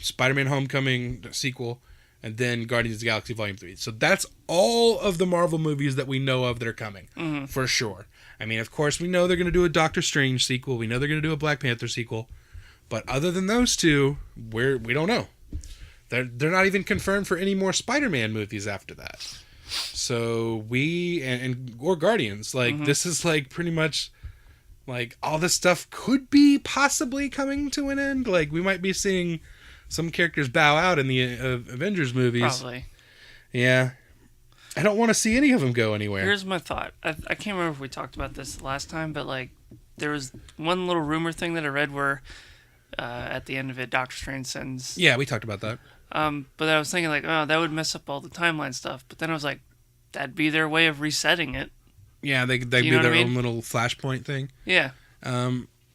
Spider-Man Homecoming sequel. and then Guardians of the Galaxy Volume 3. So that's all of the Marvel movies that we know of that are coming, for sure. I mean, of course, we know they're going to do a Doctor Strange sequel. We know they're going to do a Black Panther sequel. But other than those two, we don't know. They're not even confirmed for any more Spider-Man movies after that. So or Guardians, like this is like pretty much like all this stuff could be possibly coming to an end. Like we might be seeing some characters bow out in the Avengers movies. Probably. Yeah. I don't want to see any of them go anywhere. Here's my thought. I can't remember if we talked about this last time, but like there was one little rumor thing that I read where at the end of it, Doctor Strange sends. Yeah, we talked about that. But I was thinking like, oh, that would mess up all the timeline stuff. But then I was like, that'd be their way of resetting it. Yeah, they'd be their own little flashpoint thing. Yeah. I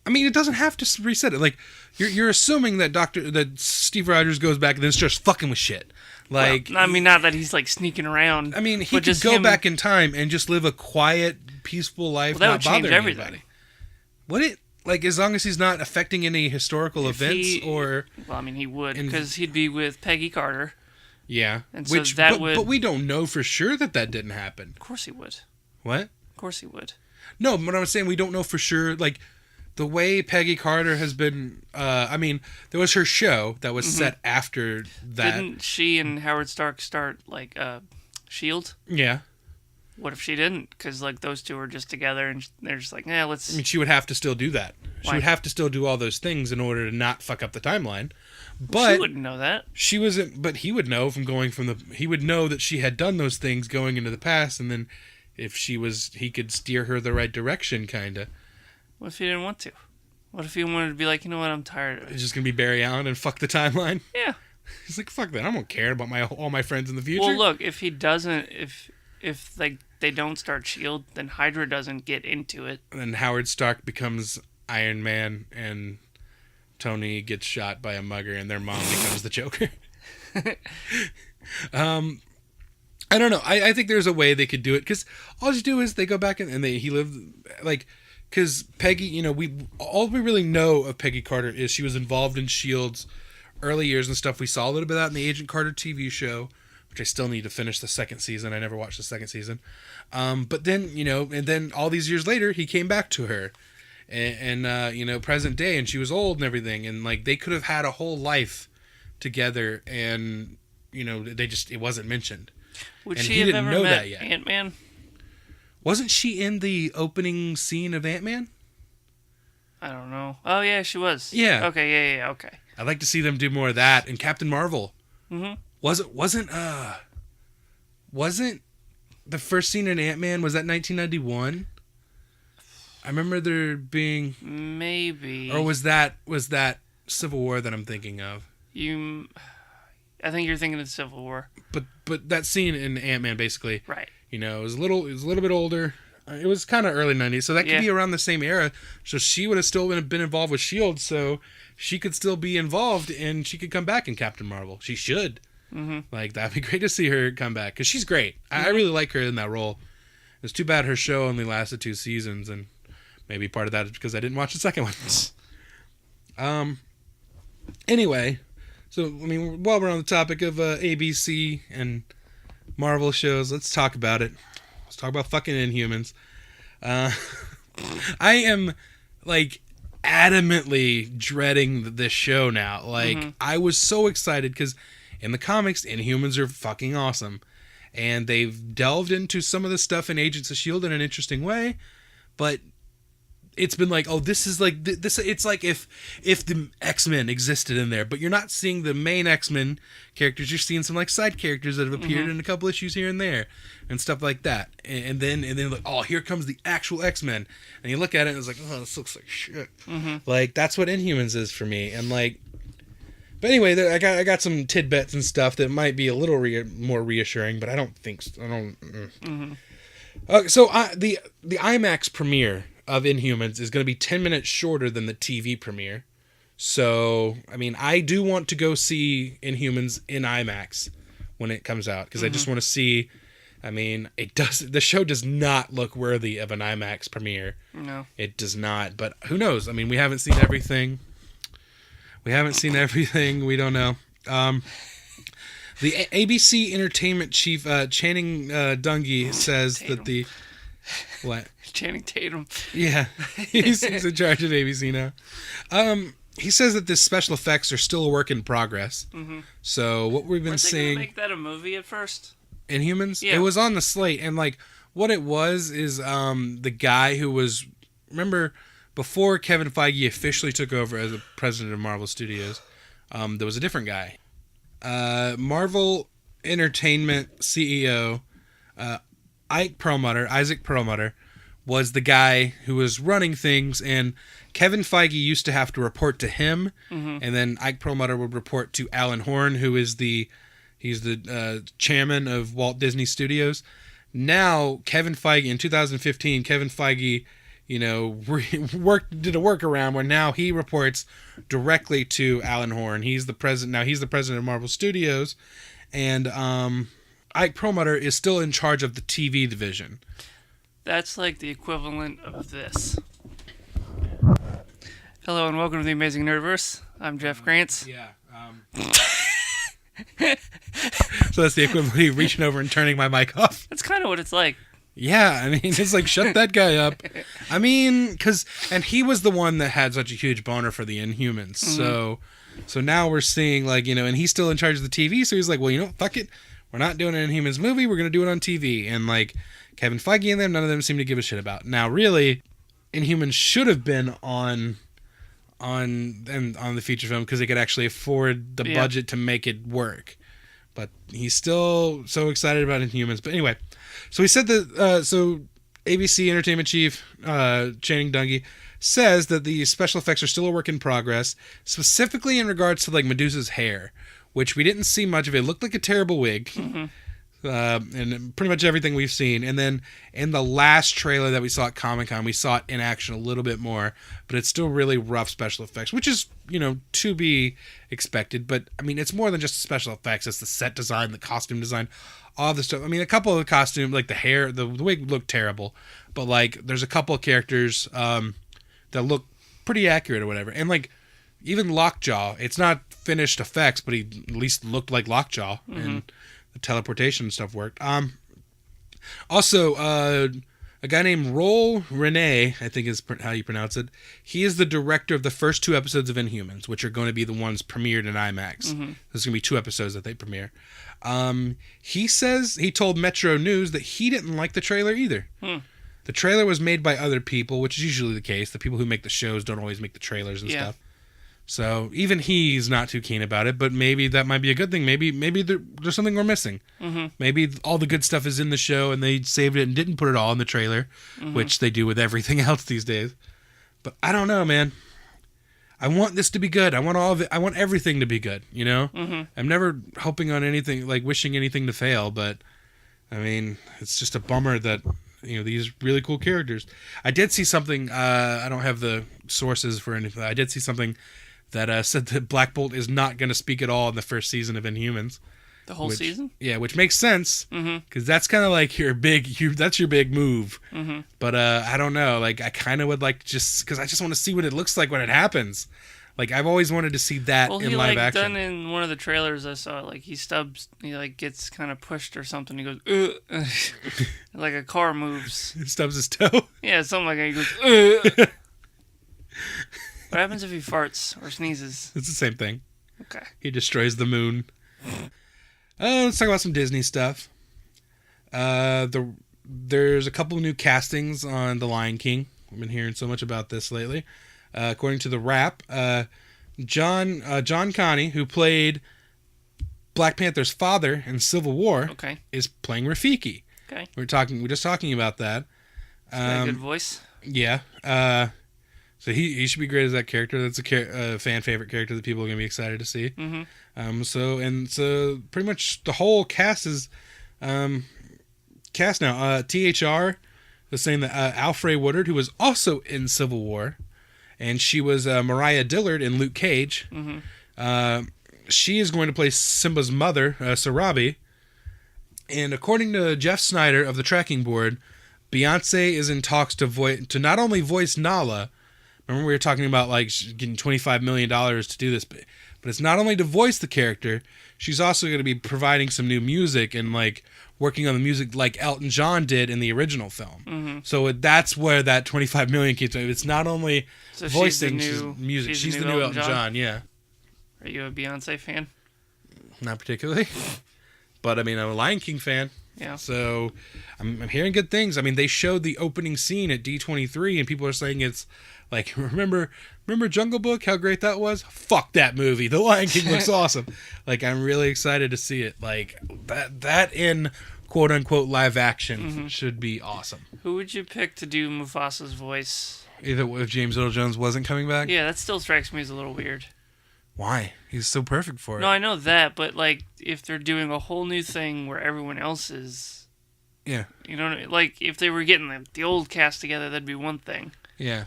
mean, it doesn't have to reset it. Like, you're assuming that Steve Rogers goes back and then starts fucking with shit. Like, well, I mean, not that he's like sneaking around. I mean, he could go back in time and just live a quiet, peaceful life, not bothering anybody. Would it? Like, as long as he's not affecting any historical events or... Well, I mean, he would, because he'd be with Peggy Carter. Yeah. And so but we don't know for sure that didn't happen. Of course he would. What? Of course he would. No, but I'm saying we don't know for sure, like, the way Peggy Carter has been... I mean, there was her show that was set after that. Didn't she and Howard Stark start, like, S.H.I.E.L.D.? Yeah. What if she didn't? Because, like, those two were just together, and they're just like, let's... I mean, she would have to still do that. She would have to still do all those things in order to not fuck up the timeline. But she wouldn't know that. She wasn't... But he would know from going from the... He would know that she had done those things going into the past, and then if she was... He could steer her the right direction, kind of. What if he didn't want to? What if he wanted to be like, you know what, I'm tired of it? It's just going to be Barry Allen and fuck the timeline? Yeah. He's like, fuck that. I don't care about all my friends in the future. Well, look, if he doesn't... If like they don't start S.H.I.E.L.D., then Hydra doesn't get into it. And then Howard Stark becomes Iron Man, and Tony gets shot by a mugger, and their mom becomes the Joker. I don't know. I think there's a way they could do it, because all you do is they go back and he lived, like, because Peggy, you know, all we really know of Peggy Carter is she was involved in S.H.I.E.L.D.'s early years and stuff. We saw a little bit of that in the Agent Carter TV show, which I still need to finish the second season. I never watched the second season. But then, you know, and then all these years later, he came back to her. And you know, present day, and she was old and everything. And, like, they could have had a whole life together, and, you know, it wasn't mentioned. Would and she he have didn't ever know met that yet. Ant-Man? Wasn't she in the opening scene of Ant-Man? I don't know. Oh, yeah, she was. Yeah. Okay, yeah, okay. I'd like to see them do more of that. And Captain Marvel. Mm-hmm. Wasn't the first scene in Ant-Man, was that 1991? I remember there being... Maybe. Or was that Civil War that I'm thinking of? I think you're thinking of Civil War. But that scene in Ant-Man, basically... Right. You know, it was a little bit older. It was kind of early 90s, so that could be around the same era. So she would have still been involved with S.H.I.E.L.D., so she could still be involved, and she could come back in Captain Marvel. She should. Mm-hmm. Like, that'd be great to see her come back, because she's great. Mm-hmm. I really like her in that role. It's too bad her show only lasted 2 seasons, and maybe part of that is because I didn't watch the second one. Anyway, so, I mean, while we're on the topic of ABC and Marvel shows, let's talk about it. Let's talk about fucking Inhumans. I am, like, adamantly dreading this show now. Like, I was so excited because in the comics, Inhumans are fucking awesome. And they've delved into some of the stuff in Agents of S.H.I.E.L.D. in an interesting way. But it's been like, oh, this is like, this. It's like if the X-Men existed in there. But you're not seeing the main X-Men characters. You're seeing some, like, side characters that have appeared in a couple issues here and there. And stuff like that. And then like, oh, here comes the actual X-Men. And you look at it and it's like, oh, this looks like shit. Like, that's what Inhumans is for me. And, like, but anyway, I got some tidbits and stuff that might be a little more reassuring, but I don't think so. So the IMAX premiere of Inhumans is going to be 10 minutes shorter than the TV premiere. So, I mean, I do want to go see Inhumans in IMAX when it comes out, because I just want to see. I mean, the show does not look worthy of an IMAX premiere. No. It does not, but who knows? I mean, we haven't seen everything. We don't know. The ABC Entertainment chief, Channing Dungey, says Tatum. that the... What? Channing Tatum. Yeah, he's in charge of ABC now. He says that the special effects are still a work in progress. Mm-hmm. So what we've been seeing... Were they going to make that a movie at first? Inhumans? Yeah. It was on the slate, and like what it was is the guy who was... Remember, before Kevin Feige officially took over as the president of Marvel Studios, there was a different guy. Marvel Entertainment CEO Isaac Perlmutter was the guy who was running things, and Kevin Feige used to have to report to him, and then Ike Perlmutter would report to Alan Horn, who is the chairman of Walt Disney Studios. Now, Kevin Feige, in 2015, Kevin Feige, did a workaround where now he reports directly to Alan Horn. He's the president. Now he's the president of Marvel Studios, and Ike Perlmutter is still in charge of the TV division. That's like the equivalent of this. Hello and welcome to the Amazing Nerdiverse. I'm Jeff Grants. Yeah. So that's the equivalent of reaching over and turning my mic off. That's kind of what it's like. Yeah, I mean, it's like, shut that guy up. I mean, and he was the one that had such a huge boner for the Inhumans. Mm-hmm. So now we're seeing, like, and he's still in charge of the TV, so he's like, well, fuck it. We're not doing an Inhumans movie, we're going to do it on TV. And, like, Kevin Feige and them, none of them seem to give a shit about. Now, really, Inhumans should have been on the feature film because they could actually afford the budget to make it work. But he's still so excited about Inhumans. But anyway, so he said that, so ABC Entertainment Chief Channing Dungey says that the special effects are still a work in progress, specifically in regards to, like, Medusa's hair, which we didn't see much of. It looked like a terrible wig. Mm-hmm. And pretty much everything we've seen. And then in the last trailer that we saw at Comic-Con, we saw it in action a little bit more, but it's still really rough special effects, which is, to be expected. But, I mean, it's more than just the special effects. It's the set design, the costume design, all the stuff. I mean, a couple of the costume, like the hair, the wig looked terrible, but, like, there's a couple of characters that look pretty accurate or whatever. And, like, even Lockjaw, it's not finished effects, but he at least looked like Lockjaw, and the teleportation stuff worked. Also, a guy named Roll Renee, I think is how you pronounce it. He is the director of the first 2 episodes of Inhumans, which are going to be the ones premiered in IMAX. Mm-hmm. There's going to be 2 episodes that they premiere. He told Metro News that he didn't like the trailer either. The trailer was made by other people, which is usually the case. The people who make the shows don't always make the trailers and stuff. So even he's not too keen about it, but maybe that might be a good thing. Maybe there's something we're missing. Mm-hmm. Maybe all the good stuff is in the show and they saved it and didn't put it all in the trailer, which they do with everything else these days. But I don't know, man. I want this to be good. I want all of it. I want everything to be good, Mm-hmm. I'm never hoping on anything, like wishing anything to fail, but I mean, it's just a bummer that, these really cool characters. I did see something, I don't have the sources for anything. I did see something that said that Black Bolt is not going to speak at all in the first season of Inhumans. The whole season? Yeah, which makes sense, because that's kind of like that's your big move. Mm-hmm. But I don't know, like, I kind of would like because I just want to see what it looks like when it happens. Like, I've always wanted to see that in live action. Done in one of the trailers I saw, like, he gets kind of pushed or something. He goes, like a car moves. He stubs his toe? Yeah, something like that. He goes, What happens if he farts or sneezes? It's the same thing. Okay. He destroys the moon. Let's talk about some Disney stuff. There's a couple of new castings on The Lion King. I've been hearing so much about this lately. According to The Wrap, John Connie, who played Black Panther's father in Civil War, is playing Rafiki. Okay. We're just talking about that. Got a good voice. Yeah. So he should be great as that character. That's a fan favorite character that people are gonna be excited to see. Mm-hmm. So pretty much the whole cast is cast now. THR was saying that Alfre Woodard, who was also in Civil War, and she was Mariah Dillard in Luke Cage. Mm-hmm. She is going to play Simba's mother, Sarabi. And according to Jeff Snyder of the Tracking Board, Beyonce is in talks to not only voice Nala. Remember we were talking about, like, getting $25 million to do this, But it's not only to voice the character, she's also going to be providing some new music and like working on the music like Elton John did in the original film. Mm-hmm. So that's where that 25 million keeps. It's not only voicing, she's music. She's the new Elton John. Yeah. Are you a Beyonce fan? Not particularly, but I mean, I'm a Lion King fan. Yeah. So I'm hearing good things. I mean, they showed the opening scene at D23, and people are saying it's like, remember Jungle Book? How great that was? Fuck that movie. The Lion King looks awesome. Like, I'm really excited to see it. Like that in quote unquote live action should be awesome. Who would you pick to do Mufasa's voice? Either if James Earl Jones wasn't coming back. Yeah, that still strikes me as a little weird. Why? He's so perfect for it. No, I know that, but like if they're doing a whole new thing where everyone else is, yeah, you know, like if they were getting the old cast together, that'd be one thing. Yeah.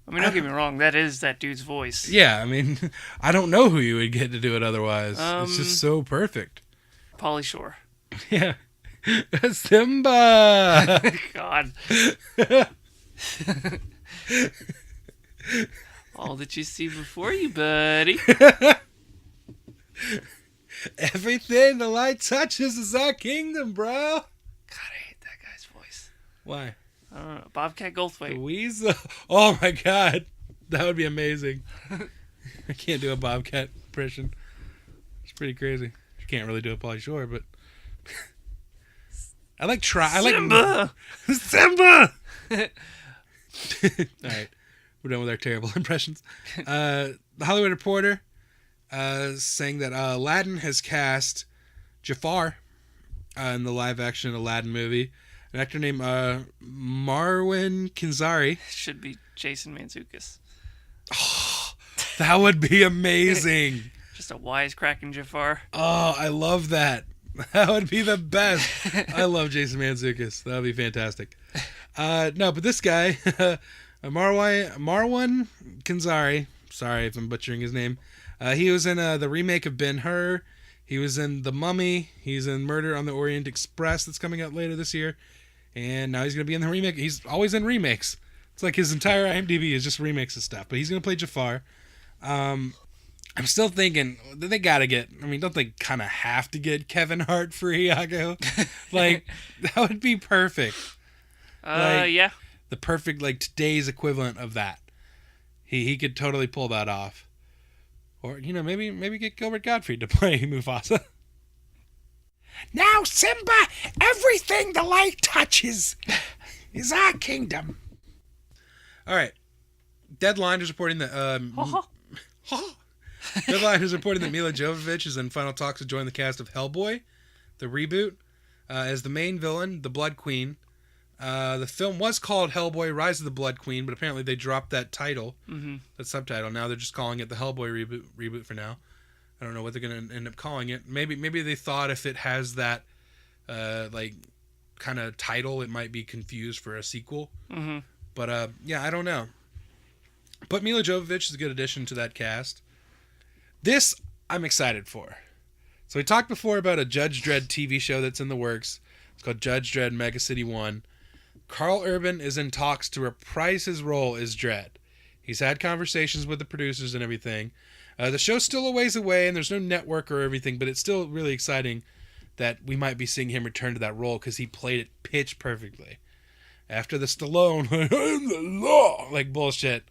I mean, don't get me wrong, that is that dude's voice. Yeah, I mean, I don't know who you would get to do it otherwise. It's just so perfect. Pauly Shore. Yeah. Simba! God. All that you see before you, buddy. Everything the light touches is our kingdom, bro. God, I hate that guy's voice. Why? I don't know. Bobcat Goldthwait. Weasel. Oh my god. That would be amazing. I can't do a Bobcat impression. It's pretty crazy. I can't really do a Pauly Shore, but I like Simba! Simba! Alright. We're done with our terrible impressions. The Hollywood Reporter saying that Aladdin has cast Jafar in the live-action Aladdin movie. An actor named Marwan Kenzari. Should be Jason Mantzoukas. Oh, that would be amazing. Just a wisecracking Jafar. Oh, I love that. That would be the best. I love Jason Mantzoukas. That would be fantastic. No, but this guy, Marwan Kenzari. Sorry if I'm butchering his name. He was in the remake of Ben-Hur. He was in The Mummy. He's in Murder on the Orient Express that's coming out later this year. And now he's going to be in the remake. He's always in remakes. It's like his entire IMDb is just remakes of stuff. But he's going to play Jafar. I'm still thinking, they got to get, I mean, don't they kind of have to get Kevin Hart for Iago? Like, that would be perfect. Yeah. The perfect, like, today's equivalent of that. He could totally pull that off. Or, you know, maybe get Gilbert Gottfried to play Mufasa. Now, Simba, everything the light touches is our kingdom. All right. Deadline is reporting that... Deadline is reporting that Mila Jovovich is in final talks to join the cast of Hellboy, the reboot, as the main villain, the Blood Queen. The film was called Hellboy: Rise of the Blood Queen, but apparently they dropped that title, that subtitle. Now they're just calling it the Hellboy reboot for now. I don't know what they're going to end up calling it. Maybe they thought if it has that like kind of title, it might be confused for a sequel. Mm-hmm. But yeah, I don't know. But Mila Jovovich is a good addition to that cast. This I'm excited for. So we talked before about a Judge Dredd TV show that's in the works. It's called Judge Dredd Mega City 1. Karl Urban is in talks to reprise his role as Dredd. He's had conversations with the producers and everything. The show's still a ways away, and there's no network or everything, but it's still really exciting that we might be seeing him return to that role because he played it pitch perfectly. After the Stallone, I'm the law, like bullshit.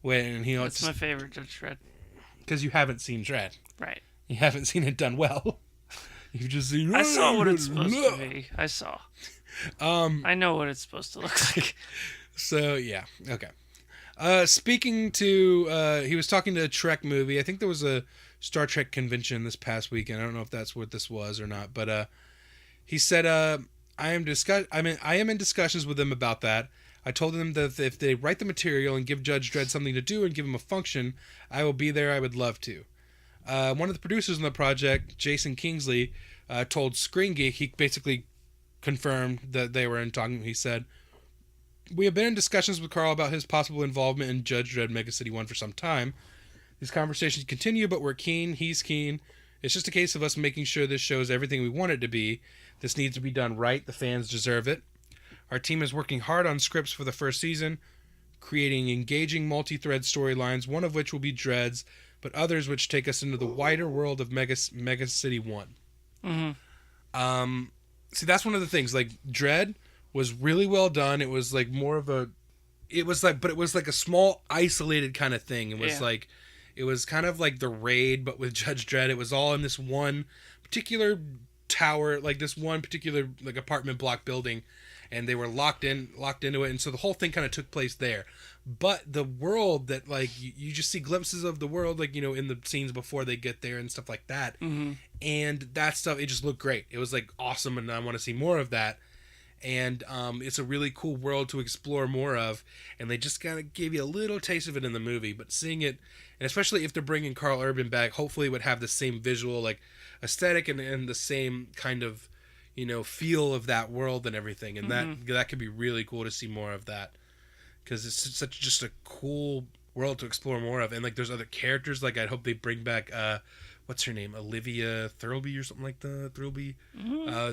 That's my favorite Judge Dredd. Because you haven't seen Dredd. Right. You haven't seen it done well. You've just seen... I saw what it's supposed to be. I saw. I know what it's supposed to look like. So, yeah. Okay. Speaking to... he was talking to a Trek movie. I think there was a Star Trek convention this past weekend. I don't know if that's what this was or not. But he said, I am in discussions with them about that. I told them that if they write the material and give Judge Dredd something to do and give him a function, I will be there. I would love to. One of the producers on the project, Jason Kingsley, told Screen Geek, he basically confirmed that they were in talking. He said, we have been in discussions with Karl about his possible involvement in Judge Dredd Mega City 1 for some time. These conversations continue, but we're keen. He's keen. It's just a case of us making sure this show is everything we want it to be. This needs to be done right. The fans deserve it. Our team is working hard on scripts for the first season. creating engaging multi-thread storylines, one of which will be Dredd's, but others which take us into the wider world of Mega City 1. Mm-hmm. See, that's one of the things. Like, Dredd was really well done. It was like more of a... It was like a small, isolated kind of thing. It was like... It was kind of like The Raid, but with Judge Dredd. It was all in this one particular tower, like this one particular like apartment block building, and they were locked into it, and so the whole thing kind of took place there. But the world that like you just see glimpses of the world, like, you know, in the scenes before they get there and stuff like that, and that stuff, it just looked great. It was like awesome, and I want to see more of that. And it's a really cool world to explore more of, and they just kind of gave you a little taste of it in the movie. But seeing it, and especially if they're bringing Karl Urban back, hopefully it would have the same visual like aesthetic and the same kind of, you know, feel of that world and everything. And that could be really cool to see more of that, because it's such just a cool world to explore more of. And like there's other characters, like I'd hope they bring back what's her name? Olivia Thirlby or something like that. Thirlby.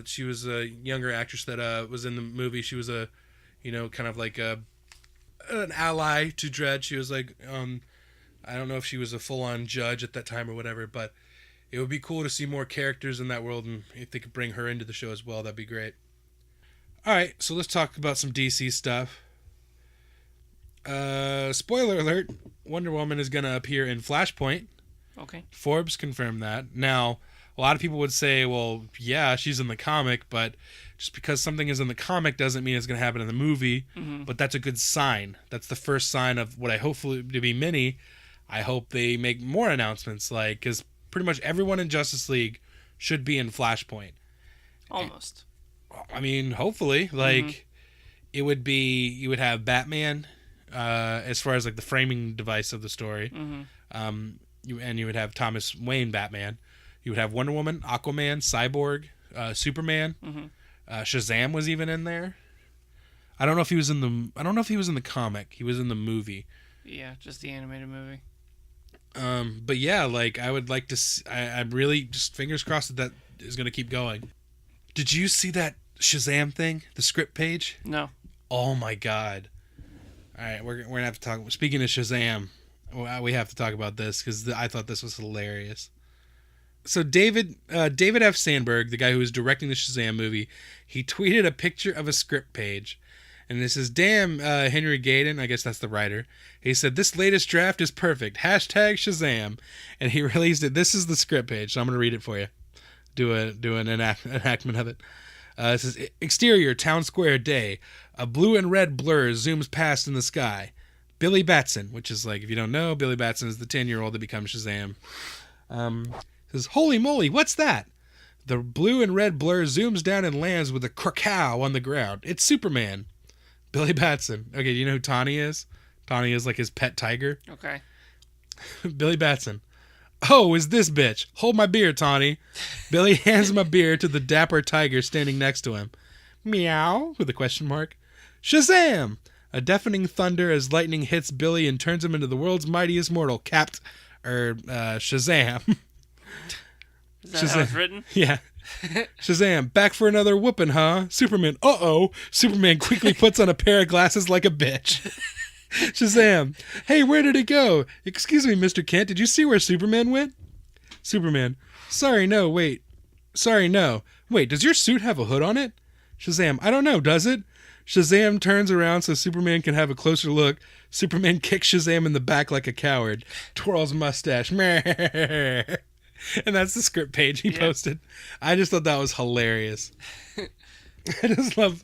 She was a younger actress that was in the movie. She was a, you know, kind of like an ally to Dredd. She was like, I don't know if she was a full-on judge at that time or whatever, but it would be cool to see more characters in that world, and if they could bring her into the show as well, that'd be great. All right, so let's talk about some DC stuff. Spoiler alert, Wonder Woman is going to appear in Flashpoint. Okay. Forbes confirmed that. Now, a lot of people would say, well, yeah, she's in the comic, but just because something is in the comic doesn't mean it's going to happen in the movie. But that's a good sign. That's the first sign of what I hopefully to be many. I hope they make more announcements, like, because pretty much everyone in Justice League should be in Flashpoint. Almost. I mean, hopefully. Like, it would be, you would have Batman, as far as, like, the framing device of the story. You would have Thomas Wayne Batman. You would have Wonder Woman, Aquaman, Cyborg, Superman. Shazam was even in there. I don't know if he was in the comic. He was in the movie. Yeah, just the animated movie. But yeah, like I would like to. I'm really just fingers crossed that is going to keep going. Did you see that Shazam thing? The script page? No. Oh my god! All right, we're gonna have to talk. Speaking of Shazam, we have to talk about this because I thought this was hilarious. So David F. Sandberg, the guy who was directing the Shazam movie, he tweeted a picture of a script page. And this is, damn, Henry Gayden, I guess that's the writer. He said, this latest draft is perfect. Hashtag Shazam. And he released it. This is the script page, so I'm going to read it for you. Do an enactment of it. It says, exterior, town square, day. A blue and red blur zooms past in the sky. Billy Batson, which is like, if you don't know, Billy Batson is the 10-year-old that becomes Shazam. Says, holy moly, what's that? The blue and red blur zooms down and lands with a krakow on the ground. It's Superman. Billy Batson. Okay, do you know who Tawny is? Tawny is like his pet tiger. Okay. Billy Batson. Oh, is this bitch? Hold my beer, Tawny. Billy hands him a beer to the dapper tiger standing next to him. Meow, with a question mark. Shazam! A deafening thunder as lightning hits Billy and turns him into the world's mightiest mortal, Shazam. Is that how it's written? Yeah. Shazam, back for another whooping, huh? Superman, uh-oh. Superman quickly puts on a pair of glasses like a bitch. Shazam, hey, where did it go? Excuse me, Mr. Kent, did you see where Superman went? Superman, sorry, no. Wait, does your suit have a hood on it? Shazam, I don't know, does it? Shazam turns around so Superman can have a closer look. Superman kicks Shazam in the back like a coward. Twirls mustache. And that's the script page he posted. I just thought that was hilarious. I just love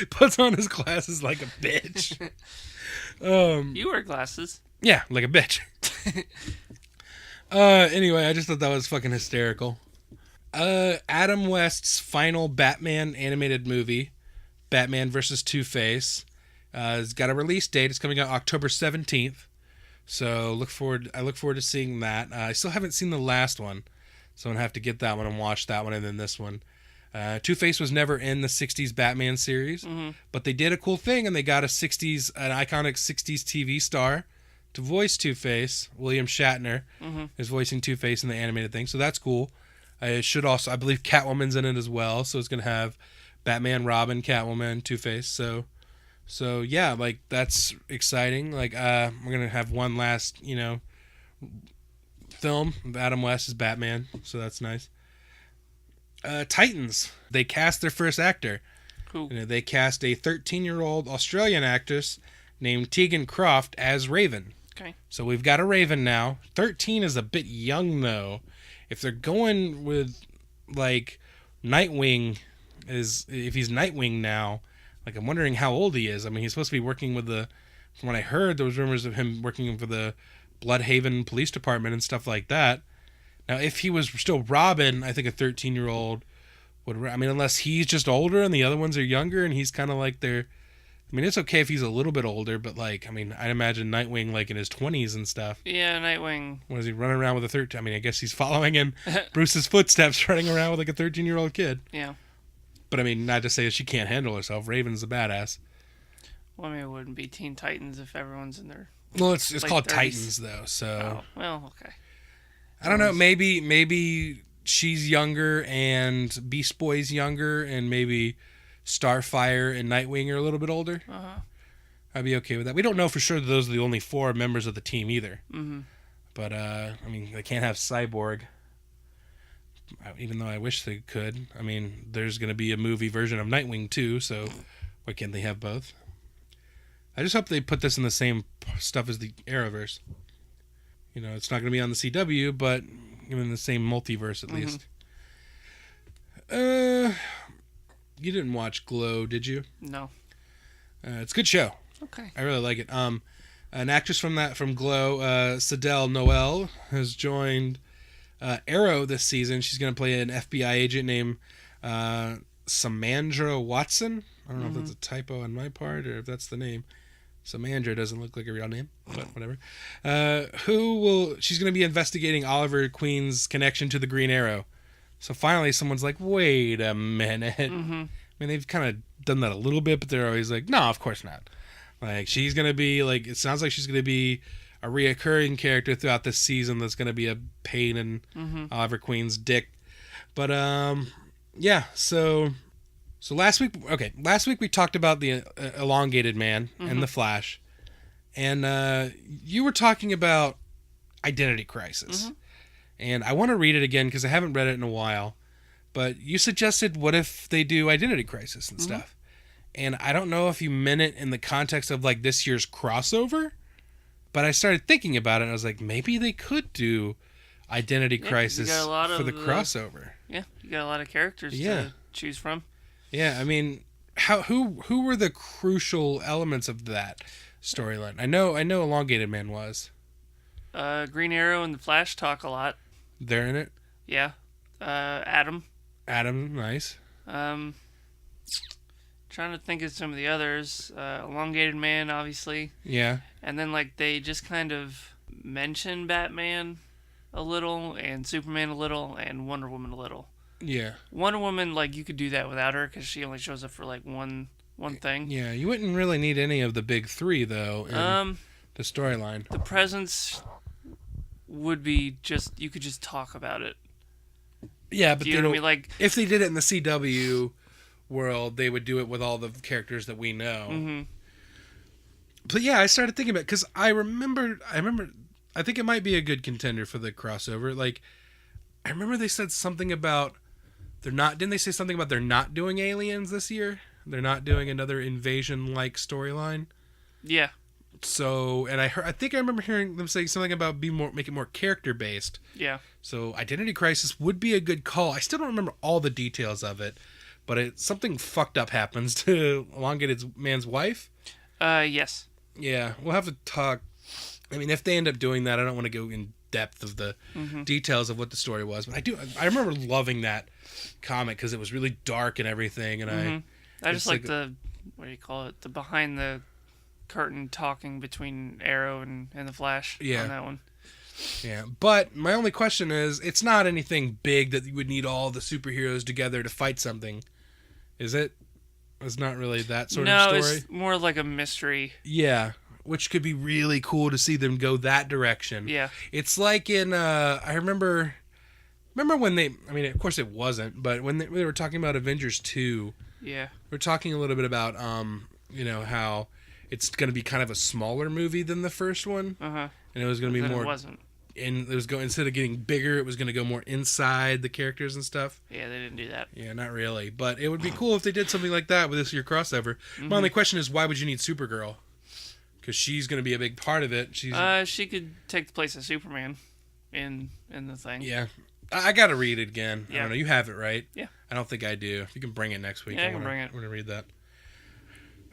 puts on his glasses like a bitch. You wear glasses. Yeah, like a bitch. Anyway, I just thought that was fucking hysterical. Adam West's final Batman animated movie, Batman vs. Two-Face, has got a release date. It's coming out October 17th. So I look forward to seeing that. I still haven't seen the last one, so I'm going to have to get that one and watch that one and then this one. Two-Face was never in the 60s Batman series, but they did a cool thing, and they got an iconic 60s TV star to voice Two-Face. William Shatner is voicing Two-Face in the animated thing, so that's cool. I believe Catwoman's in it as well, so it's going to have Batman, Robin, Catwoman, Two-Face, so So yeah, like that's exciting. Like we're gonna have one last, film of Adam West as Batman, so that's nice. Titans, they cast their first actor. Who? They cast a 13-year-old Australian actress named Tegan Croft as Raven. Okay. So we've got a Raven now. 13 is a bit young though. If they're going with like Nightwing, if he's Nightwing now, like I'm wondering how old he is. I mean, he's supposed to be working with from what I heard, there was rumors of him working for the Bloodhaven Police Department and stuff like that. Now, if he was still Robin, I think a 13-year-old would. I mean, unless he's just older and the other ones are younger, and he's kind of like their. I mean, it's okay if he's a little bit older, but like, I mean, I'd imagine Nightwing like in his 20s and stuff. Yeah, Nightwing. What is he running around with a 13? I mean, I guess he's following in Bruce's footsteps, running around with like a 13-year-old kid. Yeah. But I mean, not to say that she can't handle herself. Raven's a badass. Well, I mean, it wouldn't be Teen Titans if everyone's in their. Well, it's called 30s. Titans though, so. Oh, well, okay. I don't know. Maybe she's younger and Beast Boy's younger, and maybe Starfire and Nightwing are a little bit older. I'd be okay with that. We don't know for sure that those are the only 4 members of the team either. Mm-hmm. But I mean, they can't have Cyborg, even though I wish they could. I mean, there's going to be a movie version of Nightwing too, so why can't they have both? I just hope they put this in the same stuff as the Arrowverse. It's not going to be on the CW, but in the same multiverse at least. You didn't watch Glow, did you? No. It's a good show. Okay. I really like it. An actress from Glow, Sadell Noel, has joined Arrow this season. She's going to play an FBI agent named Samandra Watson. I don't know if that's a typo on my part or if that's the name. Samandra doesn't look like a real name, but whatever. She's going to be investigating Oliver Queen's connection to the Green Arrow. So finally someone's like, wait a minute. Mm-hmm. I mean, they've kind of done that a little bit, but they're always like, no, of course not. Like, she's going to be, like, it sounds like she's going to be a reoccurring character throughout this season that's going to be a pain in Oliver Queen's dick. But, yeah, so last week we talked about the Elongated Man and the Flash, and you were talking about Identity Crisis, and I want to read it again because I haven't read it in a while. But you suggested, what if they do Identity Crisis and stuff? And I don't know if you meant it in the context of like this year's crossover, but I started thinking about it and I was like, maybe they could do Identity Crisis for the crossover. Yeah, you got a lot of characters to choose from. Yeah, I mean, who were the crucial elements of that storyline? I know Elongated Man was. Green Arrow and the Flash talk a lot. They're in it? Yeah. Adam, nice. Trying to think of some of the others. Elongated Man, obviously. Yeah. And then, like, they just kind of mention Batman a little, and Superman a little, and Wonder Woman a little. Yeah. Wonder Woman, like, you could do that without her, because she only shows up for, like, one thing. Yeah, you wouldn't really need any of the big 3, though, in the storyline. The presence would be just, you could just talk about it. Yeah, but you know what I mean? Like, if they did it in the CW world, they would do it with all the characters that we know. Mm-hmm. But yeah, I started thinking about it because I remember. I think it might be a good contender for the crossover. Like, I remember they said something about didn't they say something about they're not doing Aliens this year? They're not doing another invasion-like storyline. Yeah. So, and I think I remember hearing them say something about make it more character based. Yeah. So, Identity Crisis would be a good call. I still don't remember all the details of it, but something fucked up happens to Elongated Man's wife. Yes. Yeah, we'll have to talk. I mean, if they end up doing that, I don't want to go in depth of the details of what the story was, but I remember loving that comic because it was really dark and everything, and I just like the, what do you call it, the behind the curtain talking between Arrow and the Flash on that one. Yeah, but my only question is, it's not anything big that you would need all the superheroes together to fight something, is it? It's not really that sort of story? No, it's more like a mystery. Yeah, which could be really cool to see them go that direction. Yeah. It's like in, I remember when of course it wasn't, but when they were talking about Avengers 2, yeah, we're talking a little bit about how it's going to be kind of a smaller movie than the first one. Uh-huh. And it was going to be more... It wasn't. And it was going, instead of getting bigger, it was going to go more inside the characters and stuff. Yeah, they didn't do that. Yeah, not really. But it would be cool if they did something like that with this year crossover. My only question is, why would you need Supergirl? Because she's going to be a big part of it. She could take the place of Superman in the thing. Yeah. I got to read it again. Yeah. I don't know. You have it, right? Yeah. I don't think I do. You can bring it next week. Yeah, I can bring it. I want to read that.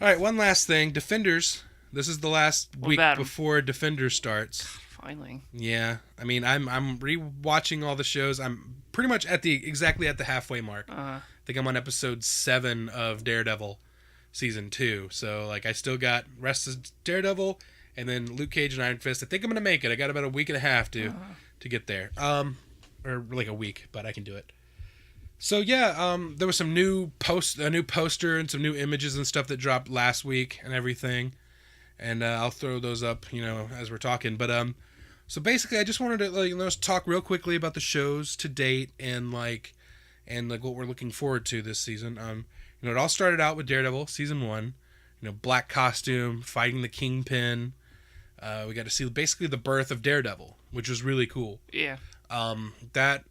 All right, one last thing. Defenders. This is the last week before Defenders starts. Finally. Yeah. I mean, I'm rewatching all the shows. I'm pretty much exactly at the halfway mark. I think I'm on episode 7 of Daredevil season 2. So, like, I still got rest of Daredevil and then Luke Cage and Iron Fist. I think I'm going to make it. I got about a week and a half to get there. Or like a week, but I can do it. So yeah, there was some a new poster and some new images and stuff that dropped last week and everything, and I'll throw those up, as we're talking. But so basically, I just wanted to talk real quickly about the shows to date and what we're looking forward to this season. It all started out with Daredevil season 1, black costume, fighting the Kingpin. We got to see basically the birth of Daredevil, which was really cool. Yeah. That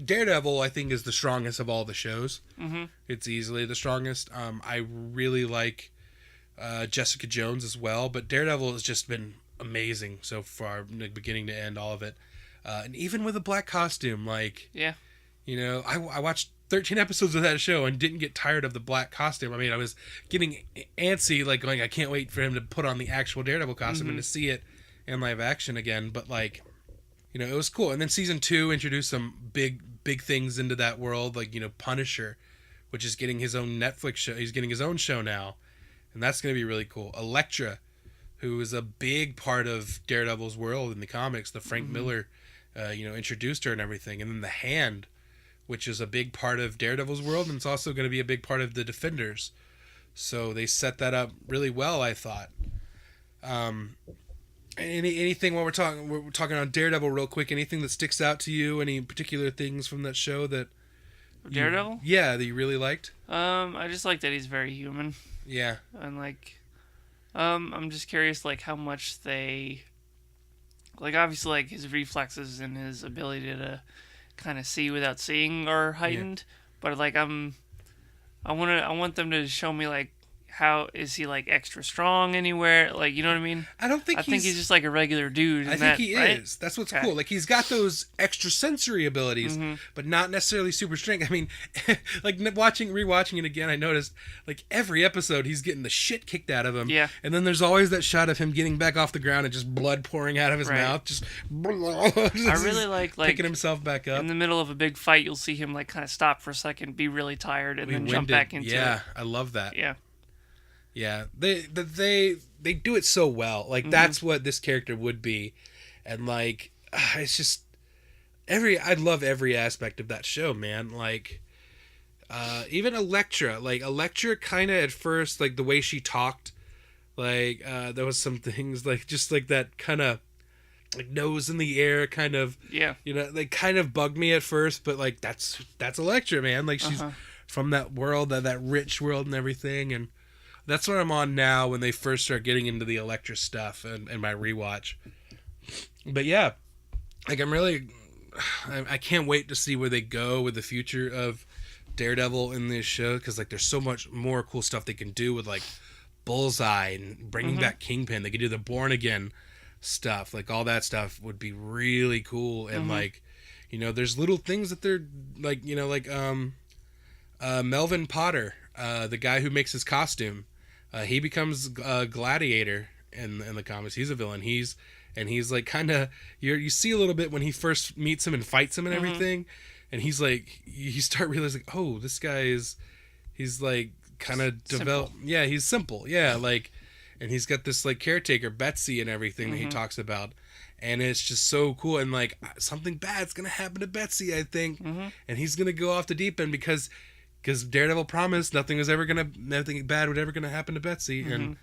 Daredevil, I think, is the strongest of all the shows. Mm-hmm. It's easily the strongest. I really like Jessica Jones as well, but Daredevil has just been amazing so far, beginning to end, all of it. And even with a black costume, I watched 13 episodes of that show and didn't get tired of the black costume. I mean, I was getting antsy, going, I can't wait for him to put on the actual Daredevil costume and to see it in live action again. But it was cool. And then season 2 introduced some big things into that world, Punisher, which is getting his own Netflix show. He's getting his own show now, and that's going to be really cool. Elektra, who is a big part of Daredevil's world in the comics, the Frank Miller, introduced her and everything. And then the Hand, which is a big part of Daredevil's world, and it's also going to be a big part of the Defenders. So they set that up really well, I thought. Anything while we're talking on Daredevil real quick, anything that sticks out to you, any particular things from that show that Daredevil? that you really liked? I just like that he's very human. Yeah. And I'm just curious how much they obviously his reflexes and his ability to kind of see without seeing are heightened, but I want them to show me how is he extra strong anywhere? You know what I mean? I think he's just a regular dude. I think he is. That's what's cool. He's got those extra sensory abilities, but not necessarily super strength. I mean, rewatching it again, I noticed every episode he's getting the shit kicked out of him. Yeah. And then there's always that shot of him getting back off the ground and just blood pouring out of his mouth. Just I really like picking himself back up. In the middle of a big fight, you'll see him kind of stop for a second, be really tired, and then jump back into it. Yeah, I love that. Yeah. Yeah, they do it so well. That's what this character would be, and it's just I love every aspect of that show, man. Even Elektra, Elektra kind of at first, the way she talked, there was some things just that kind of nose in the air kind of, they kind of bugged me at first, but that's Elektra, man. She's from that world, that rich world and everything, and that's what I'm on now when they first start getting into the Elektra stuff and my rewatch. But yeah, I can't wait to see where they go with the future of Daredevil in this show, because there's so much more cool stuff they can do with Bullseye and bringing back Kingpin. They could do the Born Again stuff, all that stuff would be really cool. And there's little things that they're Melvin Potter, the guy who makes his costume. He becomes a gladiator in the comics. He's a villain. He's kind of you see a little bit when he first meets him and fights him and everything, and he's you start realizing, oh, this guy he's kind of developed. Yeah, he's simple. Yeah, and he's got this caretaker Betsy and everything that he talks about, and it's just so cool. And something bad's gonna happen to Betsy, I think, and he's gonna go off the deep end because Daredevil promised nothing bad would ever gonna happen to Betsy. And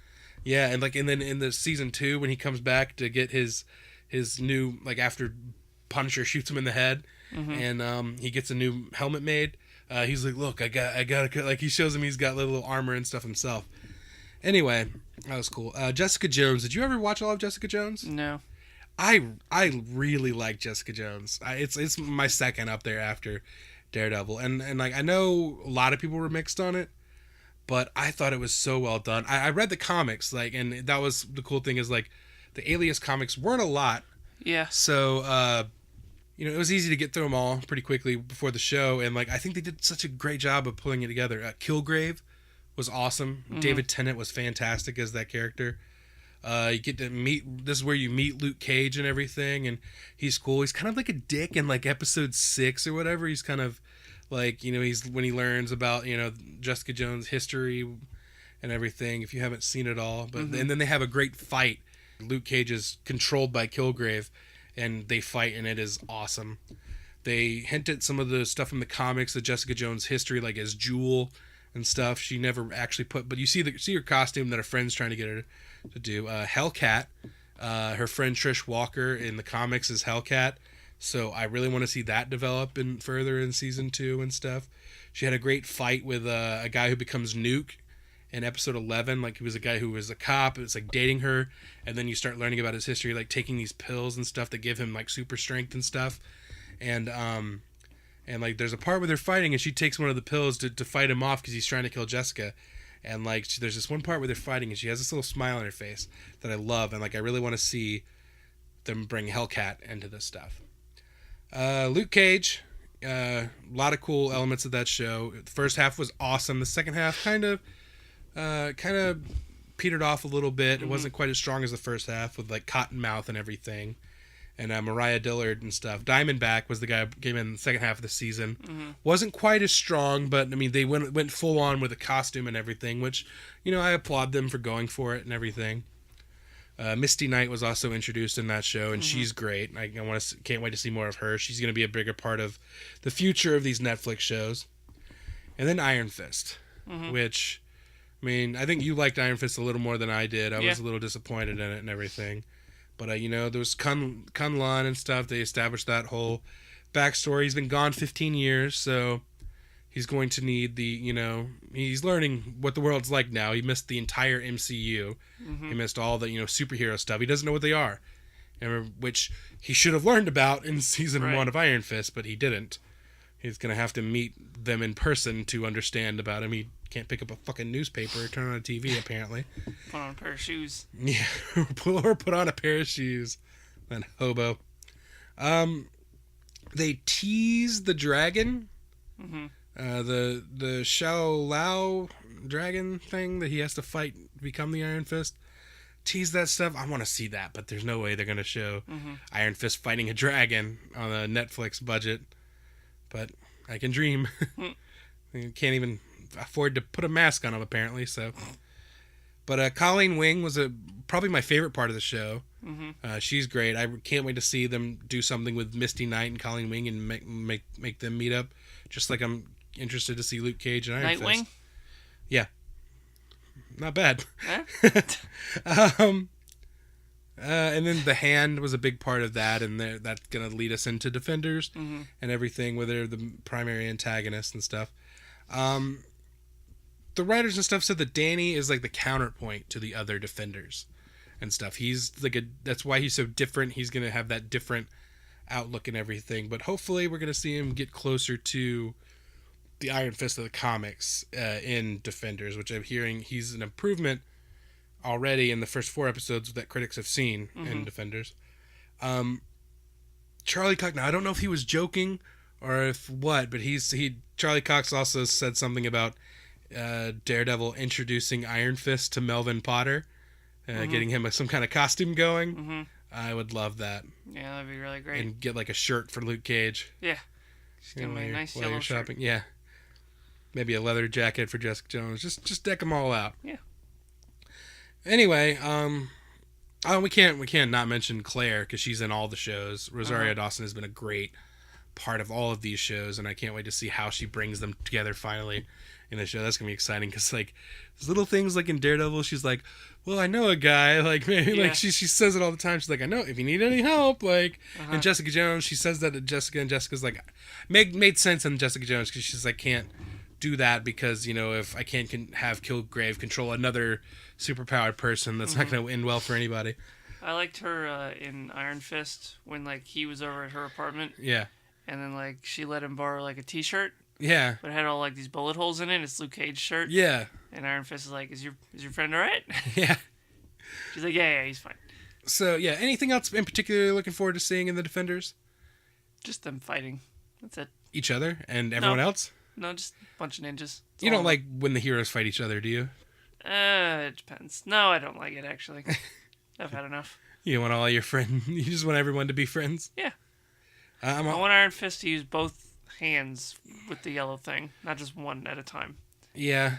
yeah, and and then in the season 2 when he comes back to get his new after Punisher shoots him in the head, and he gets a new helmet made, he's look, I got he shows him he's got little armor and stuff himself, Anyway, that was cool. Jessica Jones. Did you ever watch all of Jessica Jones? No. I really like Jessica Jones. It's my second up there after Daredevil, and like I know a lot of people were mixed on it, but I thought it was so well done. I read the comics, like, and that was the cool thing is like the Alias comics weren't a lot. Yeah. So it was easy to get through them all pretty quickly before the show, and like I think they did such a great job of pulling it together. Kilgrave was awesome. Mm-hmm. David Tennant was fantastic as that character. You get to meet. This is where you meet Luke Cage and everything, and he's cool. He's kind of like a dick in like episode 6 or whatever. He's kind of like he's when he learns about Jessica Jones' history and everything. If you haven't seen it all, but and then they have a great fight. Luke Cage is controlled by Kilgrave, and they fight, and it is awesome. They hint at some of the stuff from the comics of Jessica Jones' history, like as Jewel and stuff. She never actually but you see her costume that her friend's trying to get her to do. Hellcat, her friend Trish Walker in the comics is Hellcat, so I really want to see that develop further in season 2 and stuff. She had a great fight with a guy who becomes Nuke in episode 11. Like, he was a guy who was a cop. It's like dating her, and then you start learning about his history, like taking these pills and stuff that give him like super strength and stuff. And like there's a part where they're fighting, and she takes one of the pills to fight him off because he's trying to kill Jessica. And like there's this one part where they're fighting, and she has this little smile on her face that I love, and like I really want to see them bring Hellcat into this stuff. Luke Cage, a lot of cool elements of that show. The first half was awesome. The second half kind of petered off a little bit. It wasn't quite as strong as the first half with like Cottonmouth and everything, and Mariah Dillard and stuff. Diamondback was the guy who came in the second half of the season. Wasn't quite as strong, but I mean they went full on with the costume and everything, which I applaud them for going for it and everything. Misty Knight was also introduced in that show, and she's great. Can't wait to see more of her. She's going to be a bigger part of the future of these Netflix shows. And then Iron Fist, which, I mean, I think you liked Iron Fist a little more than I did. I was a little disappointed in it and everything. But, there was Kun Lun and stuff. They established that whole backstory. He's been gone 15 years, so he's going to need he's learning what the world's like now. He missed the entire MCU. He missed all the, superhero stuff. He doesn't know what they are, which he should have learned about in season 1 of Iron Fist, but he didn't. He's going to have to meet them in person to understand about him. He can't pick up a fucking newspaper or turn on a TV, apparently. Put on a pair of shoes. Yeah, or put on a pair of shoes. Then hobo. They tease the dragon. The Xiao Lao dragon thing that he has to fight to become the Iron Fist. Tease that stuff. I want to see that, but there's no way they're going to show Iron Fist fighting a dragon on a Netflix budget. But I can dream. You can't even afford to put a mask on him, apparently. So, but Colleen Wing was probably my favorite part of the show. She's great. I can't wait to see them do something with Misty Knight and Colleen Wing and make them meet up. Just like I'm interested to see Luke Cage and Iron Fist. Yeah, not bad. And then the Hand was a big part of that, and that's gonna lead us into Defenders and everything, where they're the primary antagonists and stuff. The writers and stuff said that Danny is like the counterpoint to the other Defenders and stuff. He's like that's why he's so different. He's gonna have that different outlook and everything, but hopefully we're gonna see him get closer to the Iron Fist of the comics in Defenders, which I'm hearing he's an improvement already in the first 4 episodes that critics have seen in Defenders. Charlie Cox, now I don't know if he was joking or if what, but Charlie Cox also said something about Daredevil introducing Iron Fist to Melvin Potter, getting him some kind of costume going. I would love that. Yeah, that'd be really great. And get like a shirt for Luke Cage. Yeah. Just give him a nice yellow shirt. Yeah. Maybe a leather jacket for Jessica Jones. Just deck them all out. Yeah. Anyway, we can't not mention Claire because she's in all the shows. Rosario Dawson has been a great part of all of these shows, and I can't wait to see how she brings them together finally in the show. That's gonna be exciting because like there's little things like in Daredevil, she's like, "Well, I know a guy." Like maybe like she says it all the time. She's like, "I know if you need any help." Like and Jessica Jones, she says that to Jessica, and Jessica's like, made sense in Jessica Jones because she's like can't do that because, if I can't have Kilgrave control another superpowered person, that's not going to end well for anybody. I liked her in Iron Fist when, like, he was over at her apartment. Yeah. And then, like, she let him borrow, like, a t-shirt. Yeah. But it had all, like, these bullet holes in it. It's Luke Cage's shirt. Yeah. And Iron Fist is like, is your friend all right? Yeah. She's like, yeah, he's fine. So, yeah, anything else in particular you're looking forward to seeing in the Defenders? Just them fighting. That's it. Each other and everyone else? No, just a bunch of ninjas. You don't like when the heroes fight each other, do you? It depends. No, I don't like it, actually. I've had enough. You want all your friends... You just want everyone to be friends? Yeah. I want Iron Fist to use both hands with the yellow thing, not just one at a time. Yeah.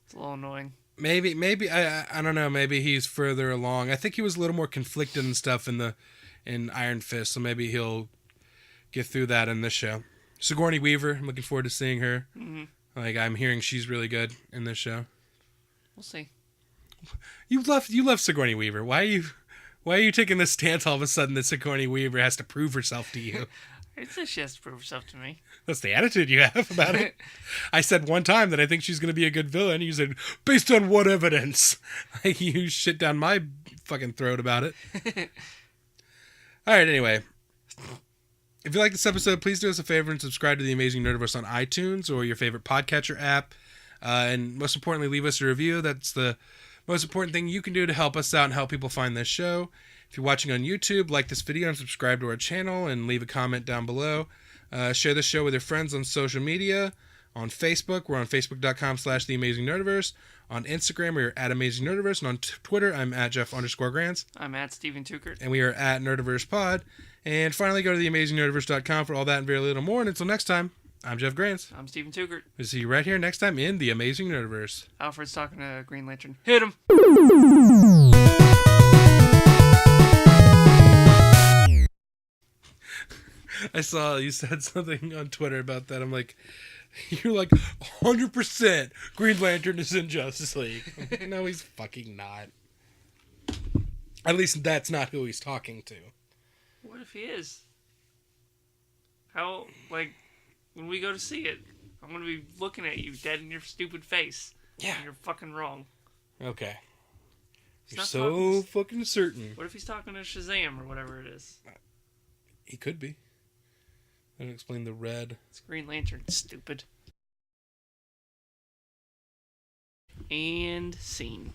It's a little annoying. Maybe I don't know, maybe he's further along. I think he was a little more conflicted and stuff in Iron Fist, so maybe he'll get through that in this show. Sigourney Weaver, I'm looking forward to seeing her. Mm-hmm. Like, I'm hearing she's really good in this show. We'll see. You love Sigourney Weaver. Why are you taking this stance all of a sudden that Sigourney Weaver has to prove herself to you? It says she has to prove herself to me. That's the attitude you have about it. I said one time that I think she's going to be a good villain. You said, based on what evidence? Like, you shit down my fucking throat about it. All right, anyway. If you like this episode, please do us a favor and subscribe to The Amazing Nerdiverse on iTunes or your favorite podcatcher app. And most importantly, leave us a review. That's the most important thing you can do to help us out and help people find this show. If you're watching on YouTube, like this video and subscribe to our channel and leave a comment down below. Share this show with your friends on social media. On Facebook, we're on facebook.com/TheAmazingNerdiverse. On Instagram, we're at Amazing Nerdiverse. And on Twitter, I'm at Jeff_Grants. I'm at Steven Tukert. And we are at Nerdiverse Pod. And finally, go to TheAmazingNerdiverse.com for all that and very little more. And until next time, I'm Jeff Grants. I'm Steven Tukert. We'll see you right here next time in The Amazing Nerdiverse. Alfred's talking to Green Lantern. Hit him! I saw you said something on Twitter about that. I'm like, you're like 100% Green Lantern is in Justice League. No, he's fucking not. At least that's not who he's talking to. What if he is? How, like, when we go to see it, I'm going to be looking at you dead in your stupid face. Yeah. And you're fucking wrong. Okay. He's you're so fucking certain. What if he's talking to Shazam or whatever it is? He could be. That'll explain the red. It's Green Lantern, stupid. And scene.